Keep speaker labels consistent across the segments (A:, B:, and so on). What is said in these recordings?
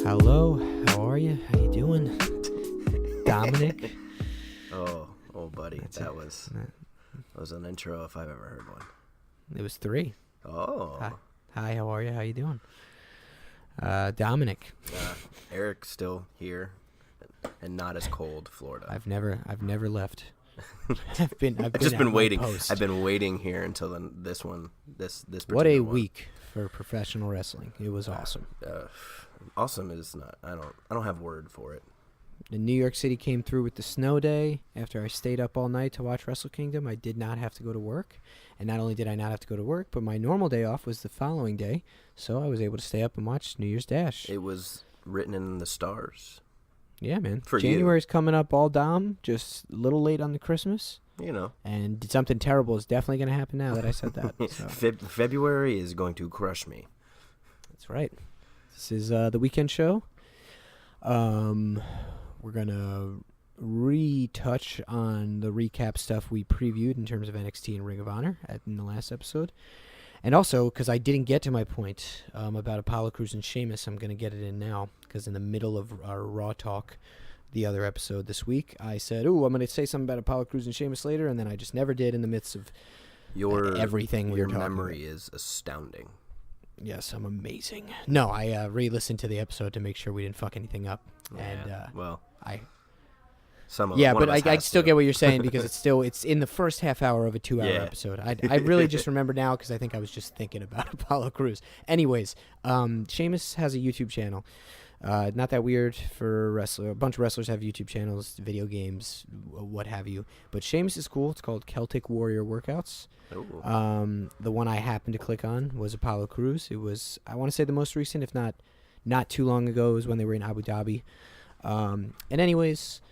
A: Hello, how are you? How you doing? Dominic?
B: Oh, buddy, that was an intro if I've ever heard one.
A: It was 3.
B: Oh.
A: Hi, how are you? How you doing? Dominic.
B: Eric's still here and not as cold, Florida.
A: I've never left. I've
B: just been waiting.
A: Post.
B: I've been waiting here until this
A: What a
B: one.
A: week for professional wrestling. It was awesome.
B: Awesome is not. I don't have word for it.
A: The New York City came through with the snow day. After I stayed up all night to watch Wrestle Kingdom, I did not have to go to work. And not only did I not have to go to work, but my normal day off was the following day, so I was able to stay up and watch New Year's Dash.
B: It was written in the stars.
A: Yeah, man.
B: For
A: January's coming up all dom, just a little late on the Christmas.
B: You know.
A: And something terrible is definitely going to happen now that I said that. So.
B: February is going to crush me.
A: That's right. This is the weekend show. We're going to retouch on the recap stuff we previewed in terms of NXT and Ring of Honor in the last episode. And also, because I didn't get to my point about Apollo Crews and Sheamus, I'm going to get it in now. Because in the middle of our Raw talk, the other episode this week, I said, I'm going to say something about Apollo Crews and Sheamus later, and then I just never did in the midst of everything we were talking about.
B: Your memory is astounding.
A: Yes, I'm amazing. No, I re-listened to the episode to make sure we didn't fuck anything up.
B: Yeah,
A: and
B: but
A: I still get what you're saying because it's in the first half hour of a 2-hour episode. I really just remember now because I think I was just thinking about Apollo Crews. Anyways, Sheamus has a YouTube channel. Not that weird for a wrestler. A bunch of wrestlers have YouTube channels, video games, what have you. But Sheamus is cool. It's called Celtic Warrior Workouts. The one I happened to click on was Apollo Crews. It was, I want to say, the most recent, if not too long ago, was when they were in Abu Dhabi. And anyways,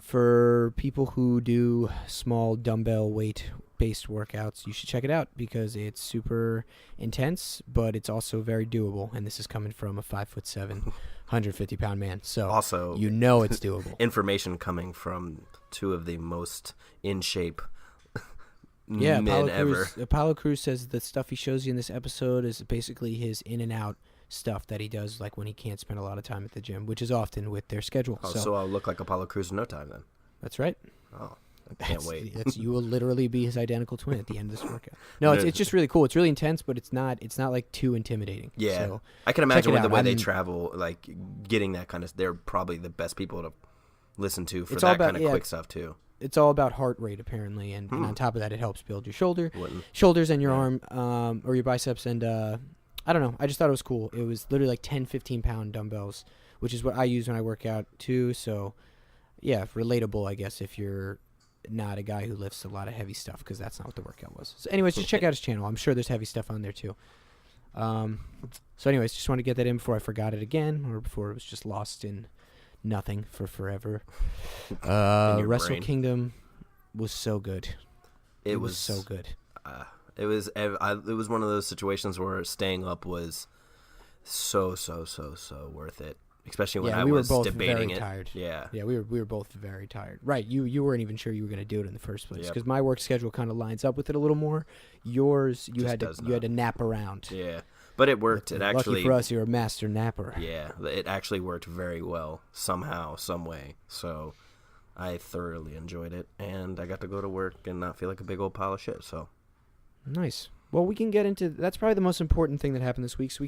A: for people who do small dumbbell weight-based workouts, you should check it out because it's super intense, but it's also very doable. And this is coming from a 5'7", 150-pound man. So
B: also,
A: you know it's doable.
B: Information coming from two of the most in shape men ever.
A: Apollo Crews says the stuff he shows you in this episode is basically his in and out stuff that he does, like when he can't spend a lot of time at the gym, which is often with their schedule.
B: So I'll look like Apollo Crews in no time then.
A: That's right.
B: Oh, I can't wait.
A: You will literally be his identical twin at the end of this workout. No, it's just really cool. It's really intense, but it's not like too intimidating.
B: Yeah,
A: so
B: I can imagine with the way they travel, like getting that kind of. They're probably the best people to listen to for that kind of quick stuff too.
A: It's all about heart rate apparently, and on top of that, it helps build your shoulders and your arm, or your biceps, and I don't know. I just thought it was cool. It was literally like 10, 15-pound dumbbells, which is what I use when I work out too. So, yeah, relatable, I guess, if you're not a guy who lifts a lot of heavy stuff, because that's not what the workout was. So anyways, just check out his channel. I'm sure there's heavy stuff on there too. So anyways, just want to get that in before I forgot it again, or before it was just lost in nothing for forever. Wrestle Kingdom was so good. It was so good.
B: It was one of those situations where staying up was so worth it, especially when I was debating it.
A: Tired.
B: Yeah,
A: we were both very tired. Right, you weren't even sure you were going to do it in the first place because my work schedule kind of lines up with it a little more. Yours, you had to nap around.
B: Yeah, but it worked. It actually,
A: lucky for us, you're a master napper.
B: Yeah, it actually worked very well somehow, some way. So I thoroughly enjoyed it, and I got to go to work and not feel like a big old pile of shit. So.
A: Nice. Well, we can get into that's probably the most important thing that happened this week. So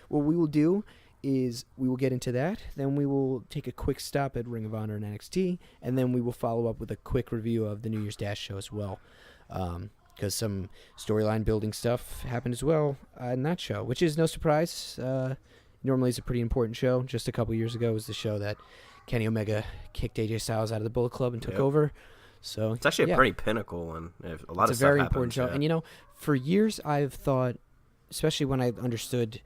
A: what we will do is we will get into that. Then we will take a quick stop at Ring of Honor and NXT, and then we will follow up with a quick review of the New Year's Dash show as well, because some storyline building stuff happened as well in that show, which is no surprise. Normally, it's a pretty important show. Just a couple years ago was the show that Kenny Omega kicked AJ Styles out of the Bullet Club and took over. So
B: it's actually a pretty pinnacle, and a lot of stuff happens. It's a very important show.
A: Yeah. And, for years I've thought, especially when I understood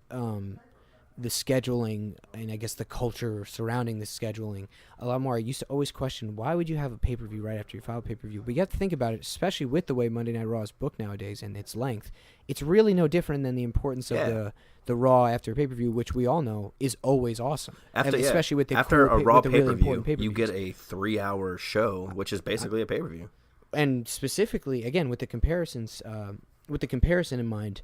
A: the scheduling and I guess the culture surrounding the scheduling a lot more, I used to always question, why would you have a pay-per-view right after you file a pay-per-view? But you have to think about it, especially with the way Monday Night Raw is booked nowadays and its length. It's really no different than the importance of the Raw after a pay-per-view, which we all know is always awesome.
B: Especially with after a Raw pay-per-view, you get a 3-hour show, which is basically a pay-per-view.
A: And specifically, again, with the comparison in mind,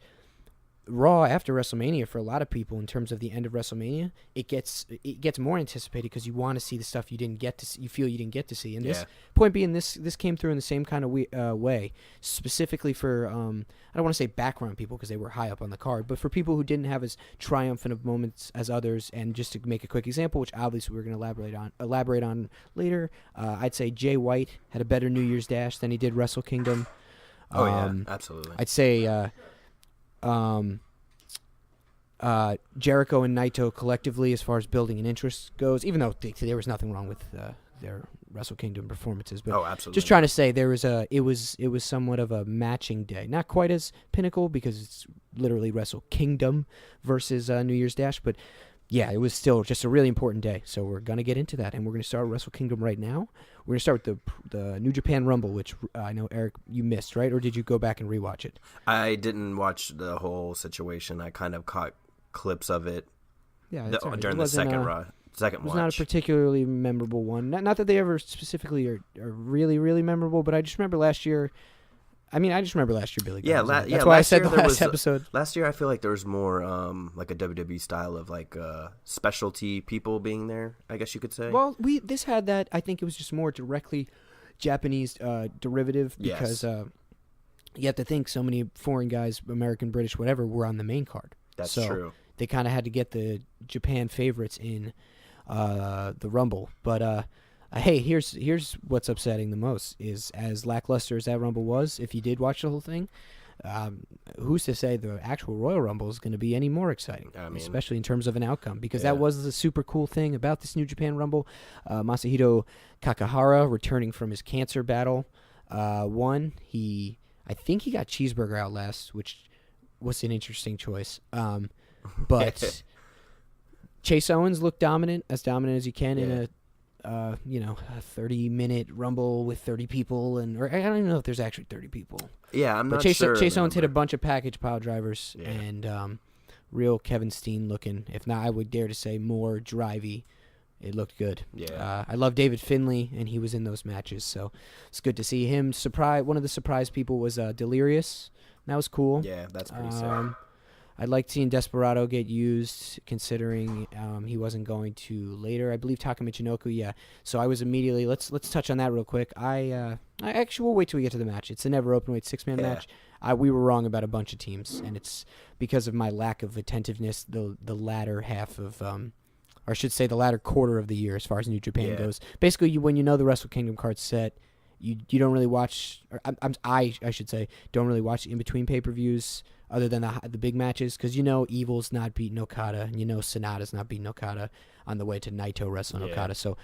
A: Raw after WrestleMania, for a lot of people, in terms of the end of WrestleMania, it gets more anticipated because you want to see the stuff you didn't get to see, you feel you didn't get to see. And this point being, this came through in the same kind of way, specifically for I don't want to say background people because they were high up on the card, but for people who didn't have as triumphant of moments as others. And just to make a quick example, which obviously we're going to elaborate on later, I'd say Jay White had a better New Year's Dash than he did Wrestle Kingdom.
B: Oh yeah, absolutely.
A: I'd say Jericho and Naito collectively, as far as building an interest goes, even though there was nothing wrong with their Wrestle Kingdom performances, but
B: absolutely.
A: Just trying to say it was somewhat of a matching day, not quite as pinnacle because it's literally Wrestle Kingdom versus New Year's Dash, but yeah, it was still just a really important day. So we're gonna get into that, and we're gonna start Wrestle Kingdom right now. We're gonna start with the New Japan Rumble, which I know, Eric, you missed, right? Or did you go back and rewatch it?
B: I didn't watch the whole situation. I kind of caught clips of it.
A: Yeah,
B: during the second watch.
A: It was not a particularly memorable one. Not that they ever specifically are really, really memorable, but I just remember last year. I mean, I just remember last year Billy Gunn. That's why I said the last episode.
B: Last year, I feel like there was more like a WWE style of like specialty people being there, I guess you could say.
A: Well, this had that. I think it was just more directly Japanese derivative because you have to think so many foreign guys, American, British, whatever, were on the main card.
B: That's true.
A: They kind of had to get the Japan favorites in the Rumble. But hey, here's what's upsetting the most is, as lackluster as that Rumble was, if you did watch the whole thing, who's to say the actual Royal Rumble is going to be any more exciting, especially in terms of an outcome, because that was the super cool thing about this New Japan Rumble. Masahiro Kakahara, returning from his cancer battle, won. I think he got Cheeseburger out last, which was an interesting choice. But Chase Owens looked dominant as you can in a 30-minute Rumble with 30 people, or I don't even know if there's actually 30 people.
B: Yeah, I'm not sure.
A: Chase Owens hit a bunch of package pile drivers and real Kevin Steen looking. If not, I would dare to say more drivey. It looked good.
B: Yeah.
A: I love David Finlay, and he was in those matches, so it's good to see him. One of the surprise people was Delirious. That was cool.
B: Yeah, that's pretty sick.
A: I liked seeing Desperado get used, considering he wasn't going to later. I believe Taka Michinoku, yeah. So I was immediately, let's touch on that real quick. I actually will wait till we get to the match. It's a never open weight 6-man match. We were wrong about a bunch of teams, and it's because of my lack of attentiveness. The latter half of, or I should say, the latter quarter of the year, as far as New Japan goes. Basically, when you know the Wrestle Kingdom card's set, you don't really watch. Or I should say, don't really watch in between pay-per-views. Other than the big matches, because Evil's not beating Okada, and Sonata's not beating Okada on the way to Naito wrestling Okada. So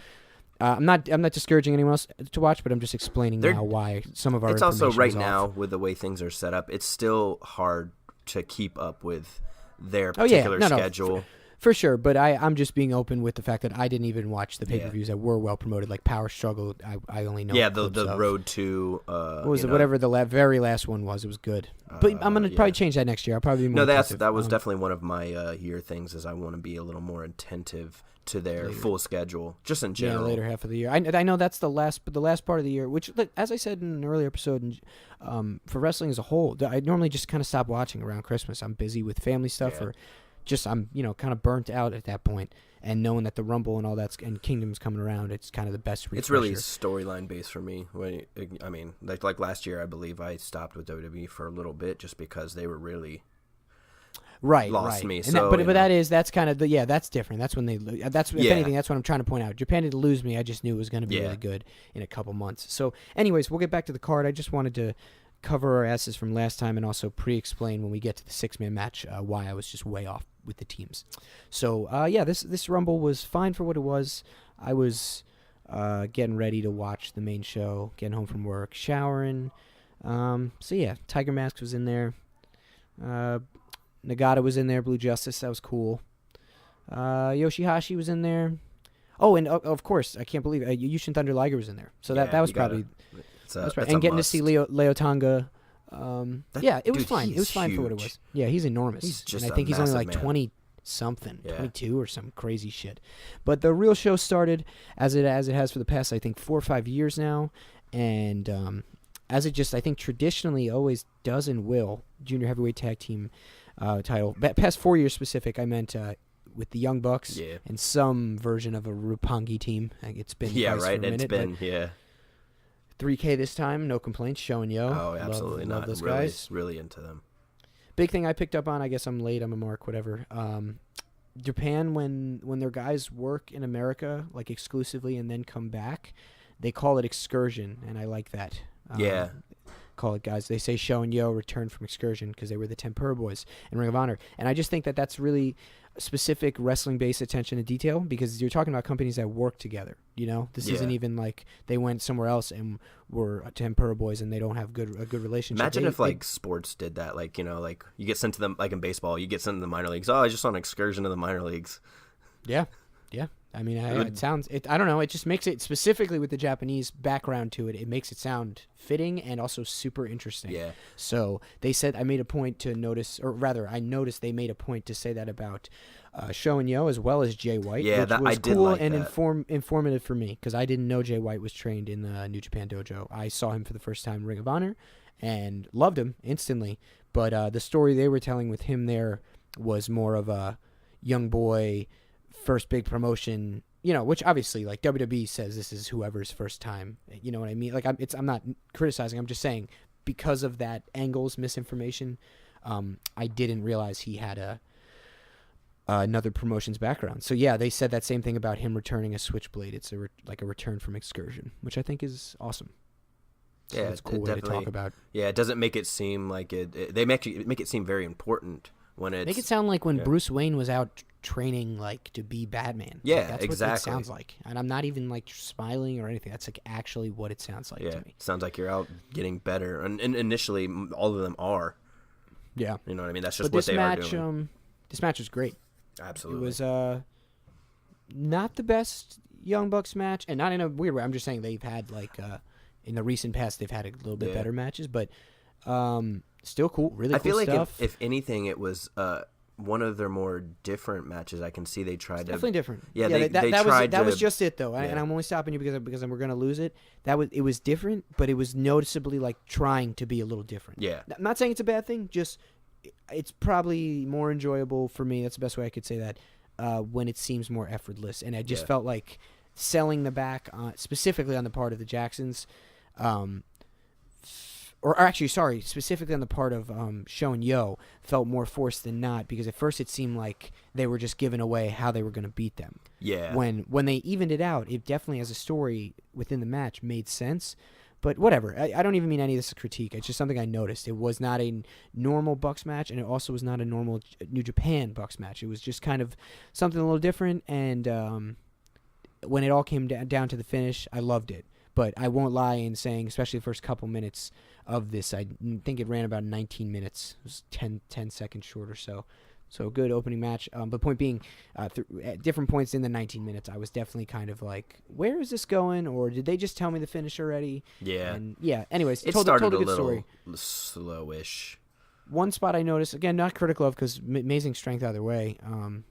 A: I'm not discouraging anyone else to watch, but I'm just explaining now why some of our.
B: It's also right now with the way things are set up. It's still hard to keep up with their particular schedule.
A: For sure, but I'm just being open with the fact that I didn't even watch the pay-per-views that were well promoted, like Power Struggle. I only know.
B: Yeah, the Road to.
A: What was it? Whatever the very last one was, it was good. But I'm gonna probably change that next year. I'll probably be more.
B: No, that was definitely one of my year things. Is I want to be a little more attentive to their full schedule, just in general.
A: Yeah, later half of the year. I know that's the last part of the year, which, as I said in an earlier episode, for wrestling as a whole, I normally just kind of stop watching around Christmas. I'm busy with family stuff or. Just I'm kind of burnt out at that point, and knowing that the Rumble and all that and Kingdom's coming around, it's kind of the best refresher.
B: It's really storyline based for me. Like last year, I believe I stopped with WWE for a little bit just because they were really lost me. So,
A: but that's kind of that's different. That's when if anything, that's what I'm trying to point out. Japan didn't lose me. I just knew it was going to be really good in a couple months. So, anyways, we'll get back to the card. I just wanted to cover our asses from last time and also pre-explain when we get to the 6-man match why I was just way off with the teams. So this Rumble was fine for what it was. I was getting ready to watch the main show, getting home from work, showering. Tiger Mask was in there. Nagata was in there. Blue Justice, that was cool. Yoshihashi was in there. Oh, and of course, I can't believe Yushin Thunder Liger was in there. So that was probably. And getting to see Leo Tonga. It was fine. It was fine for what it was. Yeah, he's enormous. I think he's only like 20-something, 22 or some crazy shit. But the real show started as it has for the past, I think, 4 or 5 years now. And as it just, I think, traditionally always does and will, junior heavyweight tag team title. Past 4 years specific, I meant with the Young Bucks and some version of a Roppongi team. It's been twice for a minute,
B: it's been
A: 3K this time, no complaints. Show and Yo.
B: Oh, absolutely
A: love
B: not.
A: Those
B: really,
A: guys.
B: Really into them.
A: Big thing I picked up on. I guess I'm late. I'm a mark. Whatever. Japan, when their guys work in America like exclusively and then come back, they call it excursion, and I like that. Call it, guys. They say Show and Yo returned from excursion because they were the Tempura Boys in Ring of Honor, and I just think that that's really specific wrestling-based attention to detail, because you're talking about companies that work together. This isn't even like they went somewhere else and were Tempura Boys and they don't have a good relationship.
B: Imagine if sports did that, like you get sent to them, like in baseball, you get sent to the minor leagues. Oh, I just on an excursion to the minor leagues.
A: Yeah. I mean, it sounds. I don't know. It just makes it, specifically with the Japanese background to it, it makes it sound fitting and also super interesting.
B: Yeah.
A: So they said, I made a point to notice, or rather, I noticed they made a point to say that about Show and Yo as well as Jay White, which was
B: I did
A: cool
B: like
A: and
B: that.
A: informative for me, because I didn't know Jay White was trained in the New Japan Dojo. I saw him for the first time in Ring of Honor and loved him instantly. But the story they were telling with him there was more of a young boy, first big promotion, which obviously, like, WWE says this is whoever's first time. You know what I mean? Like, I'm not criticizing. I'm just saying, because of that angle's misinformation, I didn't realize he had another promotion's background. So yeah, they said that same thing about him returning a Switchblade. It's a return from excursion, which I think is awesome. So it's a cool way to talk about.
B: Yeah, it doesn't make it seem like it. They make it seem very important. When it's,
A: make it sound like when Bruce Wayne was out training, like, to be Batman.
B: Yeah,
A: like, that's
B: exactly.
A: what it sounds like. And I'm not even, like, smiling or anything. That's, like, actually what it sounds like to me.
B: It sounds like you're out getting better. And initially, all of them are.
A: Yeah.
B: You know what I mean? That's just what they are doing.
A: This match was great.
B: Absolutely.
A: It was not the best Young Bucks match, and not in a weird way. I'm just saying they've had, like, in the recent past, they've had a little bit better matches, but still cool, really cool stuff. I feel like
B: if anything, it was one of their more different matches. I can see they tried to...
A: Definitely different.
B: Yeah, they tried
A: that was just it, though, and I'm only stopping you because we're going to lose it. It was different, but it was noticeably, like, trying to be a little different.
B: Yeah.
A: I'm not saying it's a bad thing, just it's probably more enjoyable for me, that's the best way I could say that, when it seems more effortless. And I just felt like selling the back, specifically on the part of the Jacksons, specifically on the part of Show and Yo, felt more forced than not, because at first it seemed like they were just giving away how they were going to beat them.
B: Yeah.
A: When they evened it out, it definitely, as a story within the match, made sense. But whatever. I don't even mean any of this as a critique. It's just something I noticed. It was not a normal Bucks match, and it also was not a normal New Japan Bucks match. It was just kind of something a little different, and when it all came down to the finish, I loved it. But I won't lie in saying, especially the first couple minutes of this, I think it ran about 19 minutes. It was 10 seconds short or so. So a good opening match. But point being, at different points in the 19 minutes, I was definitely kind of like, where is this going? Or did they just tell me the finish already?
B: Yeah.
A: And anyways,
B: it
A: told
B: started
A: a good
B: little
A: story.
B: Slowish.
A: One spot I noticed, again, not critical of, because amazing strength either way,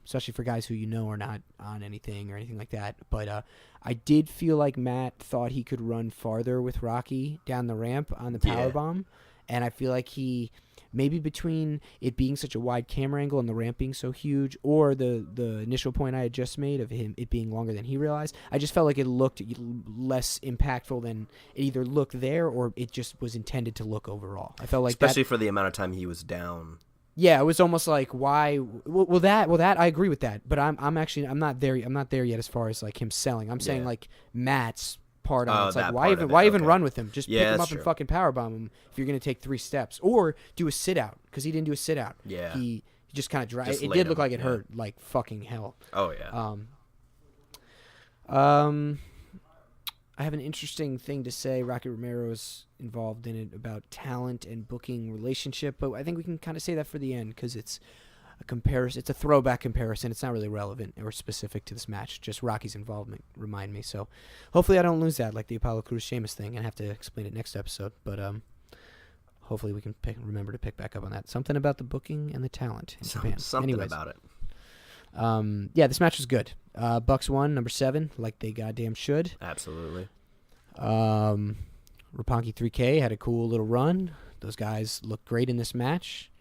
A: especially for guys who are not on anything or anything like that. But I did feel like Matt thought he could run farther with Rocky down the ramp on the powerbomb. And I feel like he, maybe between it being such a wide camera angle and the ramp being so huge, or the initial point I had just made of it being longer than he realized, I just felt like it looked less impactful than it either looked there or it just was intended to look overall. I felt like
B: especially for the amount of time he was down.
A: Yeah, it was almost like, why? Well, that I agree with that, but I'm not there yet as far as like him selling. I'm saying like Matt's part on it. It's like, why even run with him? Just pick him up and fucking powerbomb him if you're going to take 3 steps. Or do a sit-out, because he didn't do a sit-out.
B: Yeah.
A: He just kind of dry. It did look like it hurt like fucking hell.
B: Oh, yeah.
A: I have an interesting thing to say. Rocky Romero's involved in it about talent and booking relationship, but I think we can kind of say that for the end, because it's a comparison. It's a throwback comparison. It's not really relevant or specific to this match. Just Rocky's involvement remind me. So hopefully I don't lose that like the Apollo Crews Sheamus thing and have to explain it next episode. But hopefully we can remember to pick back up on that. Something about the booking and the talent in Japan.
B: Something
A: Anyways,
B: about it.
A: This match was good. Bucks won, number 7, like they goddamn should.
B: Absolutely.
A: Roppongi 3K had a cool little run. Those guys looked great in this match.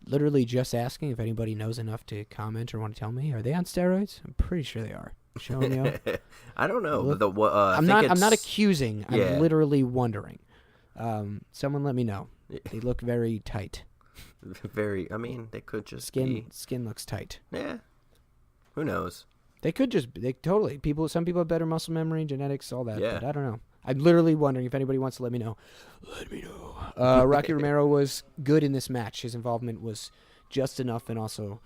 A: Literally just asking if anybody knows enough to comment or want to tell me. Are they on steroids? I'm pretty sure they are. Showing you.
B: I don't know.
A: Look,
B: But
A: I'm not accusing.
B: Yeah.
A: I'm literally wondering. Someone let me know. They look very tight.
B: Very. I mean, they could just be.
A: Skin looks tight.
B: Yeah. Who knows?
A: They could just. They totally. Some people have better muscle memory, genetics, all that.
B: Yeah.
A: But I don't know. I'm literally wondering if anybody wants to let me know. Let me know. Rocky Romero was good in this match. His involvement was just enough and also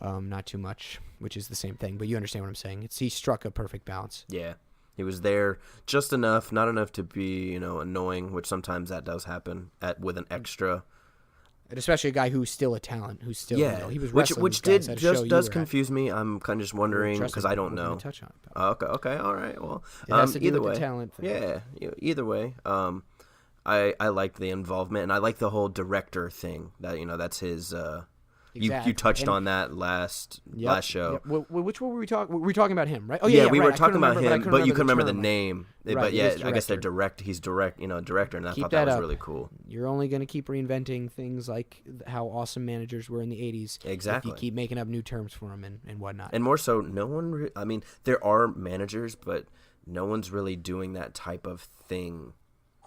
A: not too much, which is the same thing. But you understand what I'm saying. He struck a perfect balance.
B: Yeah. He was there just enough, not enough to be, annoying, which sometimes that does happen with an extra.
A: And especially a guy who's still a talent, who's still, he was wrestling
B: which does confuse me. I'm kind of just wondering because I don't know.
A: Touch on it,
B: okay, all right. Well,
A: it has to do
B: either
A: with
B: way,
A: the talent thing.
B: Yeah, either way, I like the involvement and I like the whole director thing. That that's his.
A: Exactly.
B: You touched on that last show.
A: Yep. Which one were we talking? We were talking about him, right? Oh
B: yeah, we
A: right.
B: were talking about him, but you couldn't remember the
A: term.
B: name.
A: Right,
B: but yeah, I guess they're
A: He's
B: director, and I
A: Keep
B: thought that was
A: up.
B: really cool.
A: You're only going to keep reinventing things like how awesome managers were in the 80s.
B: Exactly.
A: If you keep making up new terms for them and whatnot.
B: And more so, no one. I mean, there are managers, but no one's really doing that type of thing.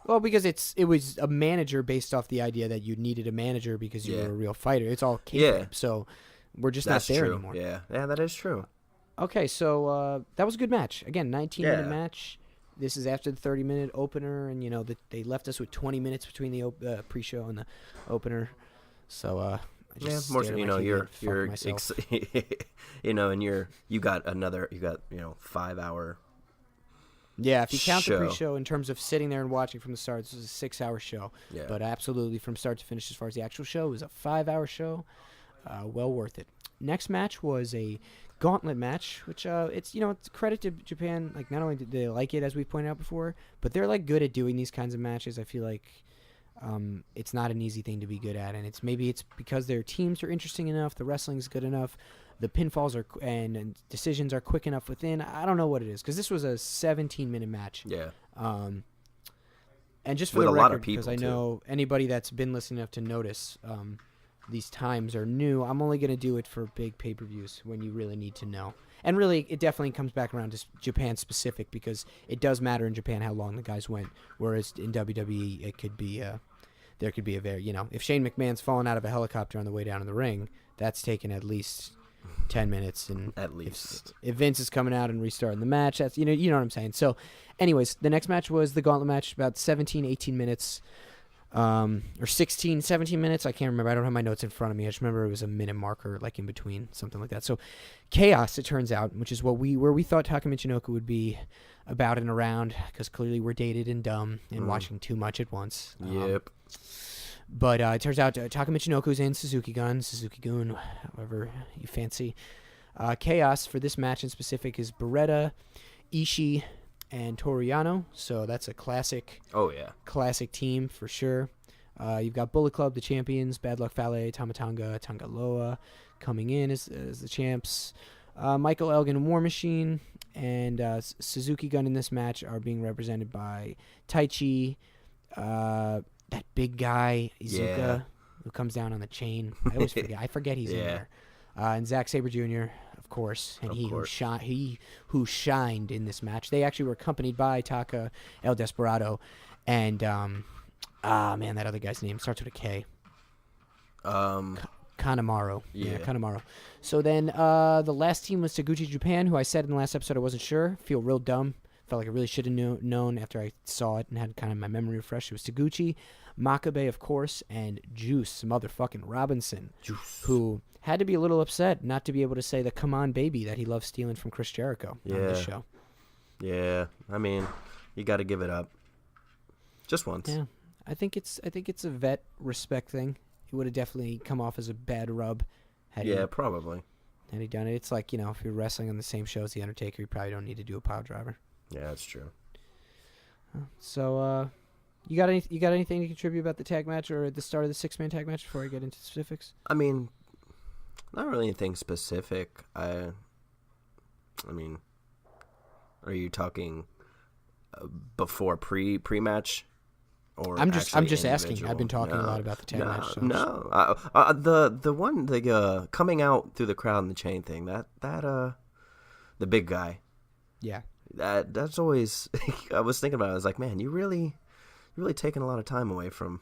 A: Well, because it was a manager based off the idea that you needed a manager because you were a real fighter. It's all kayfabe, so we're just
B: That's
A: not there
B: true.
A: anymore.
B: Yeah, that is true.
A: Okay, so that was a good match. Again, 19-minute match. This is after the 30-minute opener, and they left us with 20 minutes between the pre-show and the opener. So I just
B: more
A: stared
B: so,
A: at my TV
B: you're
A: and fucked myself.
B: and you got 5 hour.
A: Yeah, if you count
B: show.
A: the pre-show in terms of sitting there and watching from the start, this is a 6-hour show.
B: Yeah.
A: But absolutely, from start to finish, as far as the actual show, it was a 5-hour show. Well worth it. Next match was a gauntlet match, which it's credit to Japan. Like, not only did they like it, as we pointed out before, but they're like good at doing these kinds of matches. I feel like it's not an easy thing to be good at, and it's because their teams are interesting enough, the wrestling's good enough, the pinfalls are and decisions are quick enough within. I don't know what it is, because this was a 17-minute match.
B: Yeah.
A: And just for
B: With
A: the
B: a
A: record,
B: lot of people,
A: because I know anybody that's been listening enough to notice, these times are new. I'm only going to do it for big pay-per-views when you really need to know. And really, it definitely comes back around to Japan-specific, because it does matter in Japan how long the guys went, whereas in WWE, it could be there could be a very, if Shane McMahon's fallen out of a helicopter on the way down in the ring, that's taken at least 10 minutes. And
B: at least.
A: If Vince is coming out and restarting the match, that's, you know what I'm saying. So, anyways, the next match was the gauntlet match, about 17, 18 minutes. Or 16, 17 minutes. I can't remember. I don't have my notes in front of me. I just remember it was a minute marker, like in between, something like that. So, Chaos, it turns out, which is where we thought Taka Michinoku would be about and around, because clearly we're dated and dumb and watching too much at once.
B: Yep.
A: But it turns out Taka Michinoku's in Suzuki-gun, however you fancy. Chaos for this match in specific is Beretta, Ishii, and Toriano, so that's a classic.
B: Oh yeah,
A: classic team for sure. You've got Bullet Club, the champions, Bad Luck Fale, Tamatanga, Tangaloa coming in as the champs. Michael Elgin and War Machine and Suzuki-gun in this match are being represented by Taichi, that big guy Iizuka, who comes down on the chain. I always forget. I forget he's in there. And Zack Sabre Jr., of course, and he who shined in this match. They actually were accompanied by Taka El Desperado, and that other guy's name starts with a K. Kanemaru. Yeah, Kanemaru. So then the last team was Taguchi Japan, who I said in the last episode I wasn't sure. Feel real dumb. Felt like I really should have known after I saw it and had kind of my memory refreshed. It was Taguchi, Makabe, of course, and Juice, motherfucking Robinson, who had to be a little upset not to be able to say the "Come on, baby" that he loves stealing from Chris Jericho on this show.
B: Yeah, I mean, you got to give it up just once.
A: Yeah, I think it's a vet respect thing. It would have definitely come off as a bad rub.
B: Probably.
A: Had he done it, it's like, if you're wrestling on the same show as the Undertaker, you probably don't need to do a pile driver.
B: Yeah, that's true.
A: So, you got anything to contribute about the tag match or at the start of the 6-man tag match before I get into specifics?
B: I mean, not really anything specific. I mean, are you talking before pre-match? Or
A: I'm just asking.
B: individual?
A: I've been talking a lot about the tag match. So
B: No. The one coming out through the crowd in the chain thing. That the big guy.
A: yeah.
B: That's always. I was thinking about it. I was like, man, you really taking a lot of time away from.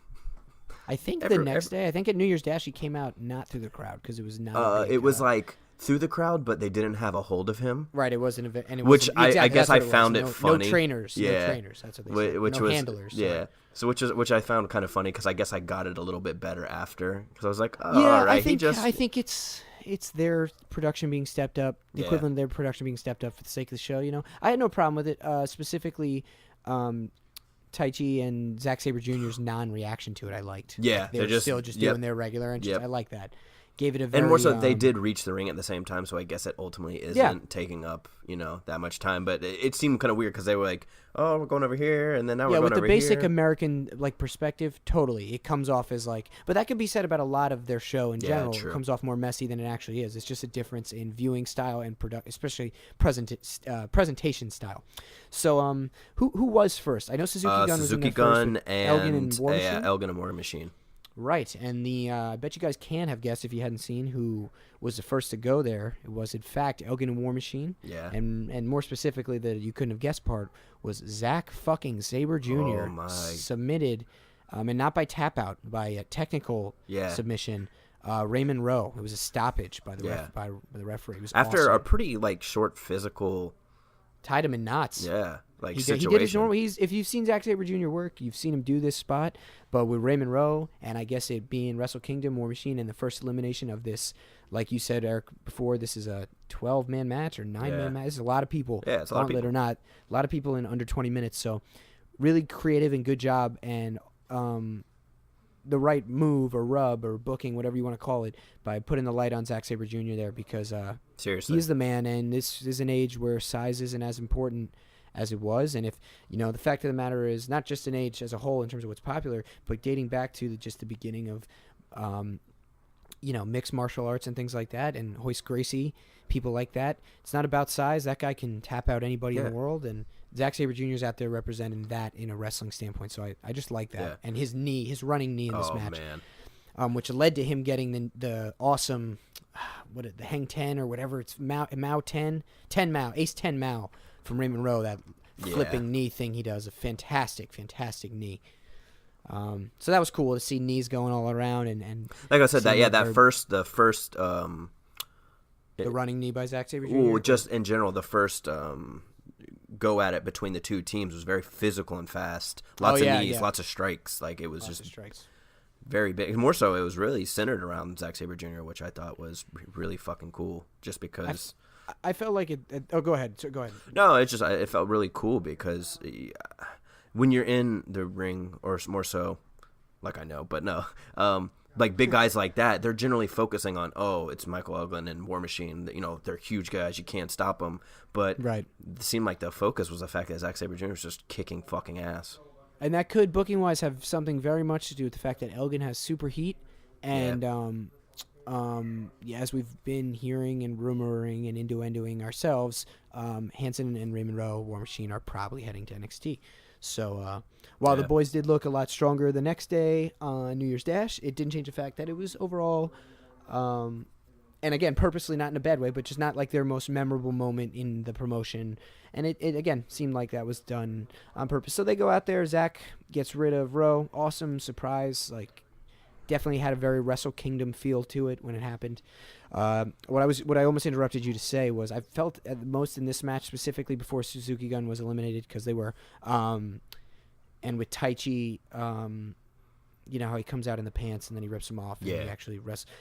A: I think the next day, I think at New Year's Dash, he came out not through the crowd because it was not.
B: It was like through the crowd, but they didn't have a hold of him.
A: Right, it wasn't a and it
B: which
A: wasn't, exactly,
B: I guess I
A: what
B: found it
A: no,
B: funny.
A: No trainers,
B: yeah.
A: no trainers. That's what they said.
B: Which
A: no
B: was
A: handlers.
B: Yeah.
A: Sorry.
B: So which I found kind of funny because I guess I got it a little bit better after because I was like, oh,
A: Yeah,
B: all right,
A: I think it's their production being stepped up, the equivalent of their production being stepped up for the sake of the show. You know, I had no problem with it. Specifically, Taichi and Zack Sabre Jr.'s non-reaction to it, I liked.
B: Yeah,
A: they're
B: just
A: still just doing their regular, and I like that. Gave it a very,
B: and more so they did reach the ring at the same time, so I guess it ultimately isn't taking up that much time. But it seemed kind of weird because they were like, "Oh, we're going over here," and then now we're going over here.
A: with the basic American perspective, totally, it comes off as like. But that could be said about a lot of their show in general.
B: True.
A: It comes off more messy than it actually is. It's just a difference in viewing style and especially presentation style. So, who was first? I know Suzuki Gun was in there first. Elgin and War Machine.
B: Elgin and War Machine.
A: Right, and I bet you guys can have guessed if you hadn't seen who was the first to go there. It was, in fact, Elgin and War Machine.
B: Yeah.
A: And more specifically, the you couldn't have guessed part was Zack fucking Sabre Jr.
B: Oh, my.
A: Submitted, and not by tap out, by a technical submission. Raymond Rowe. It was a stoppage by the by the referee. It was
B: after
A: awesome.
B: a pretty short physical.
A: Tied him in knots.
B: Yeah.
A: He
B: situation.
A: did his normal. If you've seen Zack Sabre Jr. work, you've seen him do this spot. But with Raymond Rowe, and I guess it being Wrestle Kingdom, War Machine, and the first elimination of this, like you said, Eric, before, this is a 12-man match or 9-man match. This is a lot of people.
B: Yeah, it's a lot of people.
A: Or not, a lot of people in under 20 minutes. So really creative and good job, and the right move or rub or booking, whatever you want to call it, by putting the light on Zack Sabre Jr. there because
B: seriously,
A: he's the man, and this is an age where size isn't as important as it was. And if the fact of the matter is not just an age as a whole in terms of what's popular, but dating back to just the beginning of mixed martial arts and things like that, and Hoist Gracie, people like that. It's not about size. That guy can tap out anybody in the world, and Zack Sabre Jr. is out there representing that in a wrestling standpoint. So I just like that.
B: Yeah.
A: And his running knee in this match,
B: man.
A: which led to him getting the awesome, the Hang 10 or whatever, it's Mao 10 Mao, Ace 10 Mao from Raymond Rowe, that flipping knee thing he does, a fantastic knee. So that was cool to see knees going all around and
B: like I said, the first
A: the running knee by Zack Sabre Jr.
B: Ooh, just in general, the first go at it between the two teams was very physical and fast. Lots of knees, lots of strikes. Like it was lots just strikes. Very big. More so, it was really centered around Zack Sabre Jr., which I thought was really fucking cool. Just because
A: I felt like it. Oh, go ahead. Go ahead.
B: No, it felt really cool because when you're in the ring, or more so, like I know, but no, like big guys like that, they're generally focusing on, it's Michael Elgin and War Machine. They're huge guys. You can't stop them. But it seemed like the focus was the fact that Zack Sabre Jr. was just kicking fucking ass. And
A: that could, booking-wise, have something very much to do with the fact that Elgin has super heat. And, as we've been hearing and rumoring and innuendoing ourselves, Hanson and Raymond Rowe, War Machine, are probably heading to NXT. So while the boys did look a lot stronger the next day on New Year's Dash, it didn't change the fact that it was overall, and again, purposely not in a bad way, but just not like their most memorable moment in the promotion. And it again, seemed like that was done on purpose. So they go out there, Zack gets rid of Rowe. Awesome surprise, definitely had a very Wrestle Kingdom feel to it when it happened. What I almost interrupted you to say was I felt at the most in this match, specifically before Suzuki Gun was eliminated, because they were, and with Taichi, how he comes out in the pants and then he rips them off and he actually wrestles.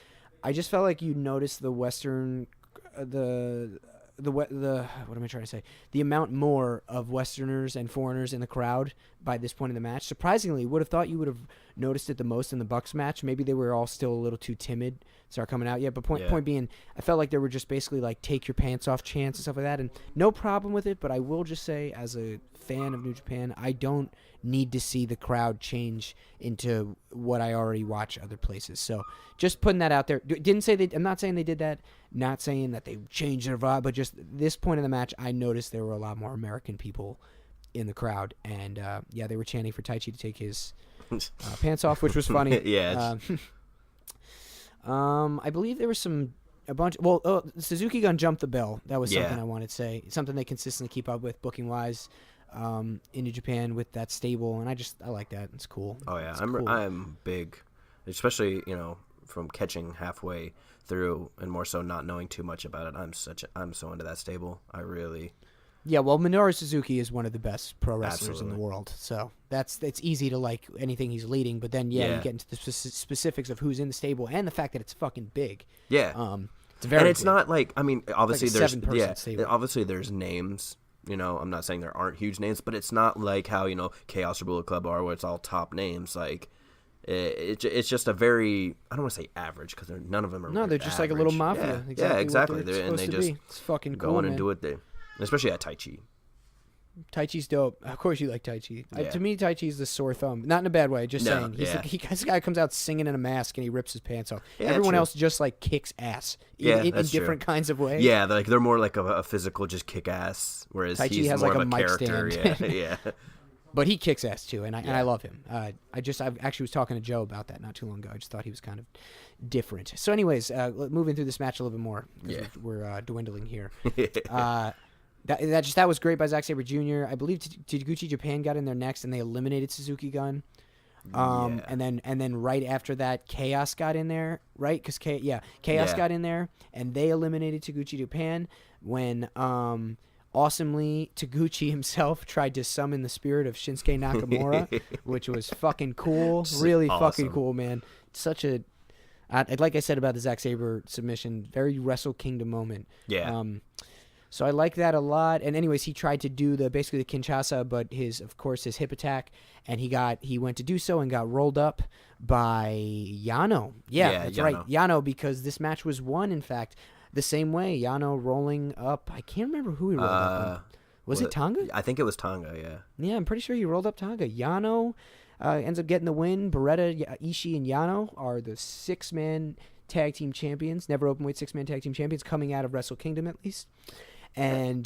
A: I just felt like you noticed the Western, what am I trying to say? The amount more of Westerners and foreigners in the crowd by this point in the match. Surprisingly, would have thought you would have noticed it the most in the Bucks match. Maybe they were all still a little too timid to start coming out yet. But point being, I felt like they were just basically take your pants off chants and stuff like that. And no problem with it, but I will just say, as a fan of New Japan, I don't need to see the crowd change into what I already watch other places. So just putting that out there. I'm not saying they did that, not saying that they changed their vibe, but just this point in the match, I noticed there were a lot more American people in the crowd, and they were chanting for Taichi to take his pants off, which was funny.
B: Yeah.
A: I believe there was Suzuki Gun jumped the bell. That was something I wanted to say. Something they consistently keep up with booking wise in New Japan with that stable, and I like that. It's cool.
B: Oh yeah,
A: cool.
B: I'm big, especially from catching halfway through and more so not knowing too much about it. I'm so into that stable. I really.
A: Yeah, well, Minoru Suzuki is one of the best pro wrestlers
B: Absolutely.
A: in the world, so it's easy to like anything he's leading. But then, you get into the specifics of who's in the stable and the fact that it's fucking big.
B: Yeah,
A: it's very.
B: And it's
A: big.
B: not like obviously
A: like a
B: there's
A: stable.
B: Obviously there's names. I'm not saying there aren't huge names, but it's not like how Chaos or Bullet Club are, where it's all top names. Like it's just a very, I don't want to say average because none of them are.
A: No, they're just like a little mafia.
B: Yeah, exactly.
A: And they
B: just
A: it's fucking
B: go
A: cool,
B: in
A: man.
B: and do it. Especially at Taichi.
A: Taichi's dope. Of course you like Taichi.
B: Yeah.
A: To me, Taichi's the sore thumb. Not in a bad way, just saying. This guy comes out singing in a mask and he rips his pants off.
B: Yeah,
A: Everyone
B: true.
A: else just like kicks ass in
B: that's
A: different
B: true.
A: kinds of ways.
B: Yeah, they're more like a physical, just kick ass, whereas
A: Taichi
B: he's
A: has
B: more
A: like
B: of
A: a mic
B: character.
A: stand.
B: Yeah.
A: But he kicks ass too, and I love him. I actually was talking to Joe about that not too long ago. I just thought he was kind of different. So, anyways, moving through this match a little bit more.
B: Yeah.
A: We're dwindling here. That was great by Zack Sabre Jr. I believe Taguchi Japan got in there next, and they eliminated Suzuki Gun. And then right after that, Chaos got in there, right? Because Chaos got in there, and they eliminated Taguchi Japan when awesomely Taguchi himself tried to summon the spirit of Shinsuke Nakamura, which was fucking cool, really fucking cool, man. Such a like I said about the Zack Sabre submission, very Wrestle Kingdom moment.
B: Yeah.
A: So I like that a lot. And anyways, he tried to do basically the Kinshasa, but his hip attack, and he went to do so and got rolled up by Yano. Yeah, that's
B: Yano.
A: right, Yano, because this match was won, in fact, the same way. Yano rolling up. I can't remember who he rolled up on. Was it Tonga?
B: I think it was Tonga, yeah.
A: Yeah, I'm pretty sure he rolled up Tonga. Yano ends up getting the win. Beretta, Ishii, and Yano are the 6-man tag team champions, never openweight 6-man tag team champions, coming out of Wrestle Kingdom at least. And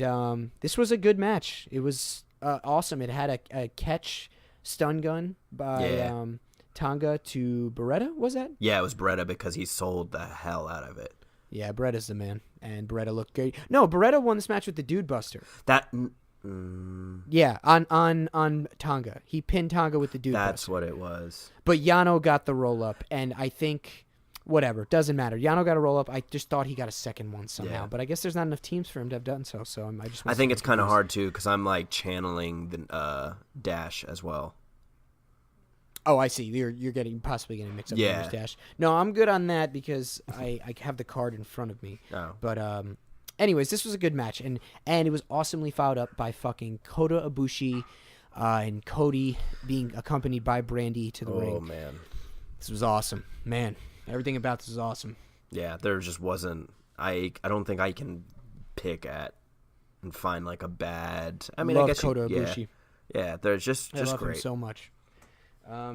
A: this was a good match. It was awesome. It had a catch stun gun by Tonga to Beretta, was that?
B: Yeah, it was Beretta because he sold the hell out of it.
A: Yeah, Beretta's the man. And Beretta looked great. No, Beretta won this match with the Dude Buster. Yeah, on Tonga. He pinned Tonga with the Dude Buster.
B: That's what it was.
A: But Yano got the roll-up, and I think... Whatever, doesn't matter. Yano got a roll up. I just thought he got a second one somehow, but I guess there's not enough teams for him to have done so. So
B: I think it's kind of hard too because I'm like channeling the Dash as well.
A: Oh, I see. You're possibly getting mixed up with Dash. No, I'm good on that because I have the card in front of me.
B: Oh.
A: But anyways, this was a good match, and it was awesomely followed up by fucking Kota Ibushi and Cody being accompanied by Brandy to the ring.
B: Oh man,
A: this was awesome, man. Everything about this is awesome.
B: Yeah, there just wasn't. I don't think I can pick at and find like a bad. I mean,
A: love
B: I guess
A: Kota Ibushi.
B: Yeah, they're just
A: I love
B: great.
A: him so much.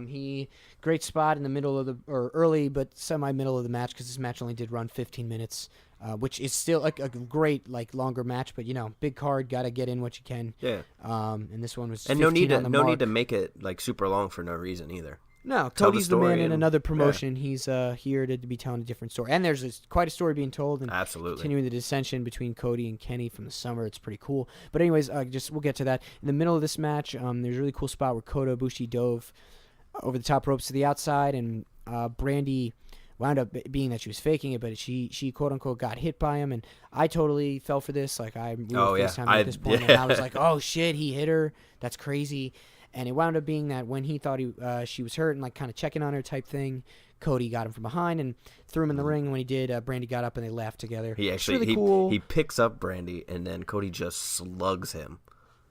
A: He great spot in the middle of early but semi-middle of the match because this match only did run 15 minutes, which is still like a great longer match. But big card, gotta get in what you can.
B: Yeah.
A: And this one was
B: and no need to make it like super long for no reason either.
A: No, Cody's the man in another promotion. He's here to be telling a different story. And there's quite a story being told. And
B: absolutely.
A: Continuing the dissension between Cody and Kenny from the summer. It's pretty cool. But anyways, we'll get to that. In the middle of this match, there's a really cool spot where Kota Ibushi dove over the top ropes to the outside. And Brandy wound up being that she was faking it, but she quote-unquote got hit by him. And I totally fell for this. We were FaceTiming at this point. And I was like, oh, shit, he hit her. That's crazy. And it wound up being that when he thought she was hurt and kind of checking on her type thing, Cody got him from behind and threw him in the ring. And when he did, Brandy got up and they laughed together.
B: He actually
A: really cool.
B: He picks up Brandy and then Cody just slugs him.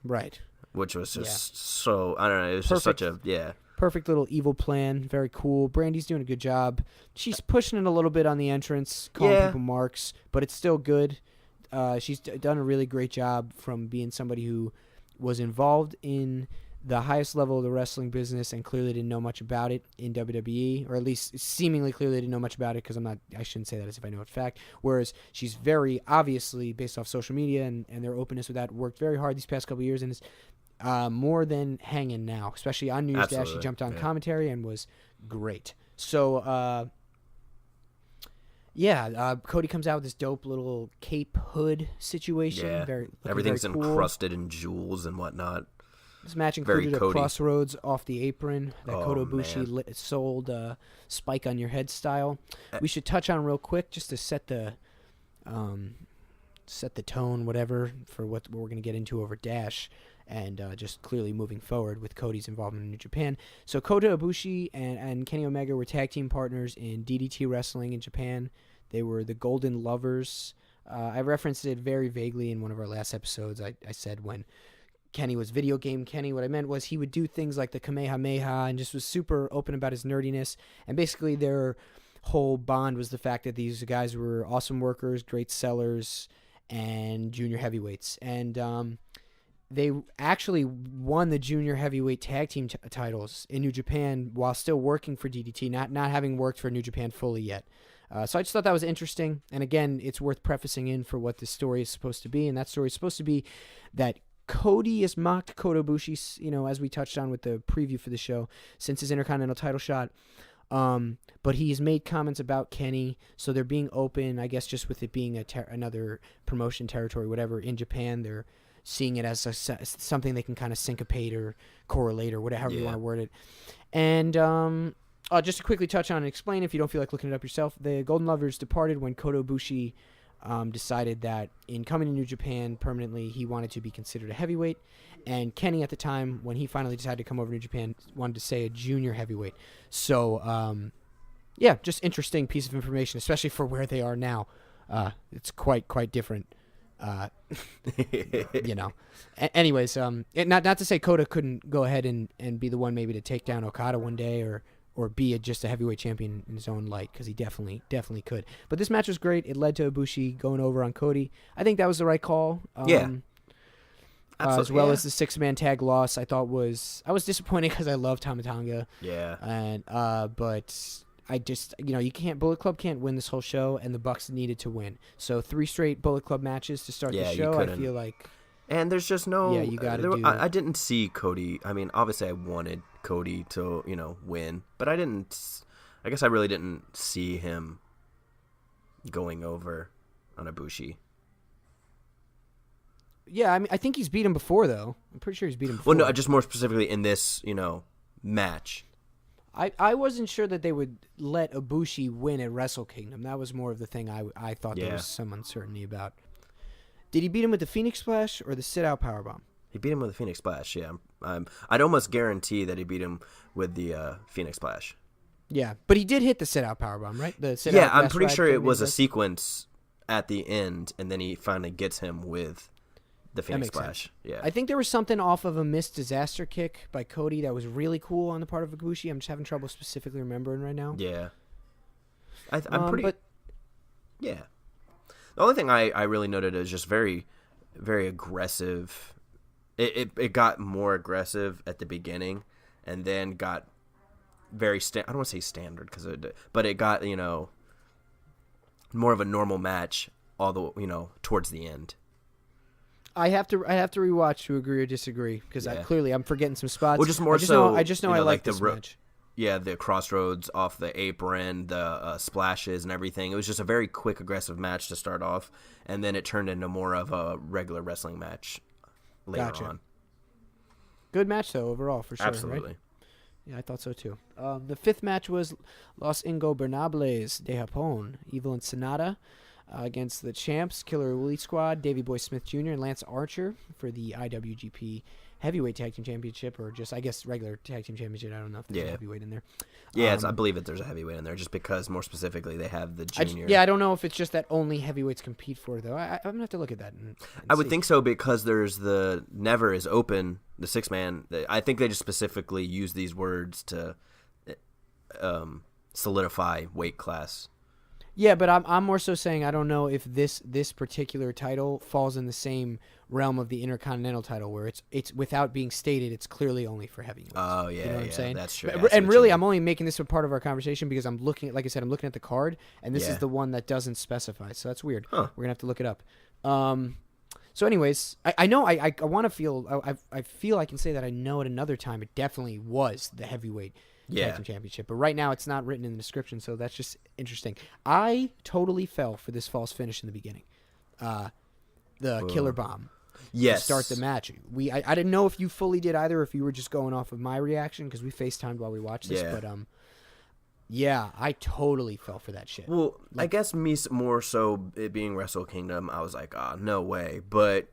A: Right.
B: Which was just so, I don't know, it was just such a,
A: perfect little evil plan. Very cool. Brandy's doing a good job. She's pushing it a little bit on the entrance, calling people marks, but it's still good. She's done a really great job from being somebody who was involved in the highest level of the wrestling business and clearly didn't know much about it in WWE, or at least seemingly clearly didn't know much about it because I shouldn't say that as if I know it fact. Whereas she's very obviously, based off social media and their openness with that, worked very hard these past couple of years and is more than hanging now, especially on New Year's Dash. He jumped on commentary and was great. So, Cody comes out with this dope little cape hood situation.
B: Yeah, everything's very cool. Encrusted in jewels and whatnot.
A: This match included a crossroads off the apron that Kota Ibushi sold spike on your head style. We should touch on real quick just to set the tone, whatever, for what we're going to get into over Dash, and just clearly moving forward with Cody's involvement in New Japan. So Kota Ibushi and Kenny Omega were tag team partners in DDT wrestling in Japan. They were the Golden Lovers. I referenced it very vaguely in one of our last episodes. I said when Kenny was video game Kenny, what I meant was he would do things like the Kamehameha and just was super open about his nerdiness. And basically their whole bond was the fact that these guys were awesome workers, great sellers, and junior heavyweights. And they actually won the junior heavyweight tag team titles in New Japan while still working for DDT, not having worked for New Japan fully yet. So I just thought that was interesting. And again, it's worth prefacing in for what this story is supposed to be. And that story is supposed to be that Cody has mocked Kota Ibushi, as we touched on with the preview for the show, since his Intercontinental title shot. But he's made comments about Kenny, so they're being open, I guess, just with it being another promotion territory, whatever, in Japan. They're seeing it as something they can kind of syncopate or correlate or whatever you want to word it. And just to quickly touch on and explain, if you don't feel like looking it up yourself, the Golden Lovers departed when Kota Ibushi decided that in coming to New Japan permanently, he wanted to be considered a heavyweight. And Kenny, at the time, when he finally decided to come over to New Japan, wanted to say a junior heavyweight. So, just interesting piece of information, especially for where they are now. It's quite different. Anyways, not to say Kota couldn't go ahead and be the one maybe to take down Okada one day or be just a heavyweight champion in his own light, because he definitely could. But this match was great. It led to Ibushi going over on Cody. I think that was the right call. As well as the 6-man tag loss, I was disappointed because I love Tama Tonga. Yeah. And but I just Bullet Club can't win this whole show, and the Bucks needed to win. So 3 straight Bullet Club matches to start the show. I feel like. And
B: there's just no. Yeah, you got to do. I didn't see Cody. I mean, obviously, I wanted Cody to win, but I didn't. I guess I really didn't see him going over on Ibushi.
A: Yeah, I mean, I think he's beat him before, though. I'm pretty sure he's beat him before.
B: Well, no, just more specifically in this, match.
A: I wasn't sure that they would let Ibushi win at Wrestle Kingdom. That was more of the thing I thought there was some uncertainty about. Did he beat him with the Phoenix Splash or the sit-out powerbomb?
B: He beat him with the Phoenix Splash, yeah. I'd almost guarantee that he beat him with the Phoenix Splash.
A: Yeah, but he did hit the sit-out powerbomb, right?
B: I'm pretty sure it was a sequence at the end, and then he finally gets him with the Phoenix Splash. Sense. Yeah, I
A: think there was something off of a missed disaster kick by Cody that was really cool on the part of Ibushi. I'm just having trouble specifically remembering right now.
B: Yeah, I'm pretty. But yeah, the only thing I really noted is just very, very aggressive. It got more aggressive at the beginning, and then got very I don't want to say standard but it got more of a normal match all the towards the end.
A: I have to rewatch to agree or disagree, because clearly I'm forgetting some spots.
B: Well, just more
A: I just know I like this match.
B: Yeah, the crossroads off the apron, the splashes and everything. It was just a very quick, aggressive match to start off, and then it turned into more of a regular wrestling match later on.
A: Good match, though, overall, for sure.
B: Absolutely.
A: Right? Yeah, I thought so, too. The 5th match was Los Ingobernables de Japón, Evil and Sonata, against the champs, Killer Elite Squad, Davey Boy Smith Jr., and Lance Archer for the IWGP Heavyweight Tag Team Championship, or just, I guess, regular Tag Team Championship. I don't know if there's a heavyweight in there.
B: Yeah, I believe that there's a heavyweight in there, just because, more specifically, they have the junior.
A: I don't know if it's just that only heavyweights compete for, though. I'm going to have to look at that and
B: I would think so, because there's the Never is Open, the 6-man. I think they just specifically use these words to solidify weight class.
A: Yeah, but I'm more so saying I don't know if this particular title falls in the same realm of the Intercontinental title, where it's without being stated, it's clearly only for heavyweights.
B: Oh yeah,
A: you know what I'm saying?
B: That's true.
A: And really, I'm only making this a part of our conversation because I'm looking, like I said, I'm looking at the card, and this is the one that doesn't specify. So that's weird. We're gonna have to look it up. So, anyways, I know I want to feel I feel I can say that I know at another time it definitely was the heavyweight tag team championship, but right now it's not written in the description, so that's just interesting. I totally fell for this false finish in the beginning, the killer bomb.
B: Yes.
A: To start the match. I didn't know if you fully did either, or if you were just going off of my reaction because we FaceTimed while we watched this, but yeah, I totally fell for that shit.
B: Well, I guess me more so it being Wrestle Kingdom, I was like, no way. But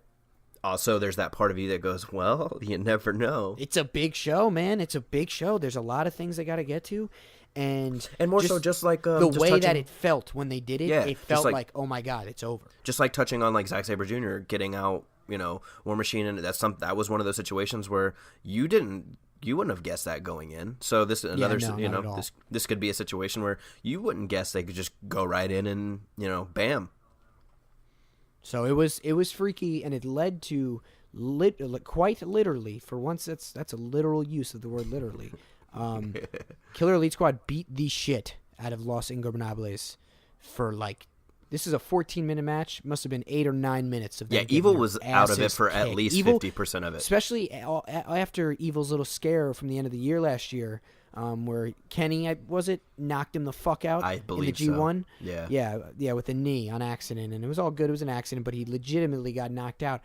B: also there's that part of you that goes, well, you never know.
A: It's a big show, man. It's a big show. There's a lot of things they got to get to. And
B: more so just like
A: the
B: just
A: way
B: touching,
A: that it felt when they did it, it felt like, oh my God, it's over.
B: Just like touching on like Zack Sabre Jr. getting out, War Machine, and that was one of those situations where you wouldn't have guessed that going in. So this another this could be a situation where you wouldn't guess they could just go right in and bam.
A: So it was freaky, and it led to quite literally, for once that's a literal use of the word literally. Killer Elite Squad beat the shit out of Los Ingobernables for this is a 14-minute match. Must have been 8 or 9 minutes of them.
B: Evil was out of it for at least 50% of it.
A: Especially after Evil's little scare from the end of the year last year, where Kenny, knocked him the fuck out
B: I believe
A: in the G1?
B: So.
A: Yeah, with the knee on accident. And it was all good. It was an accident, but he legitimately got knocked out.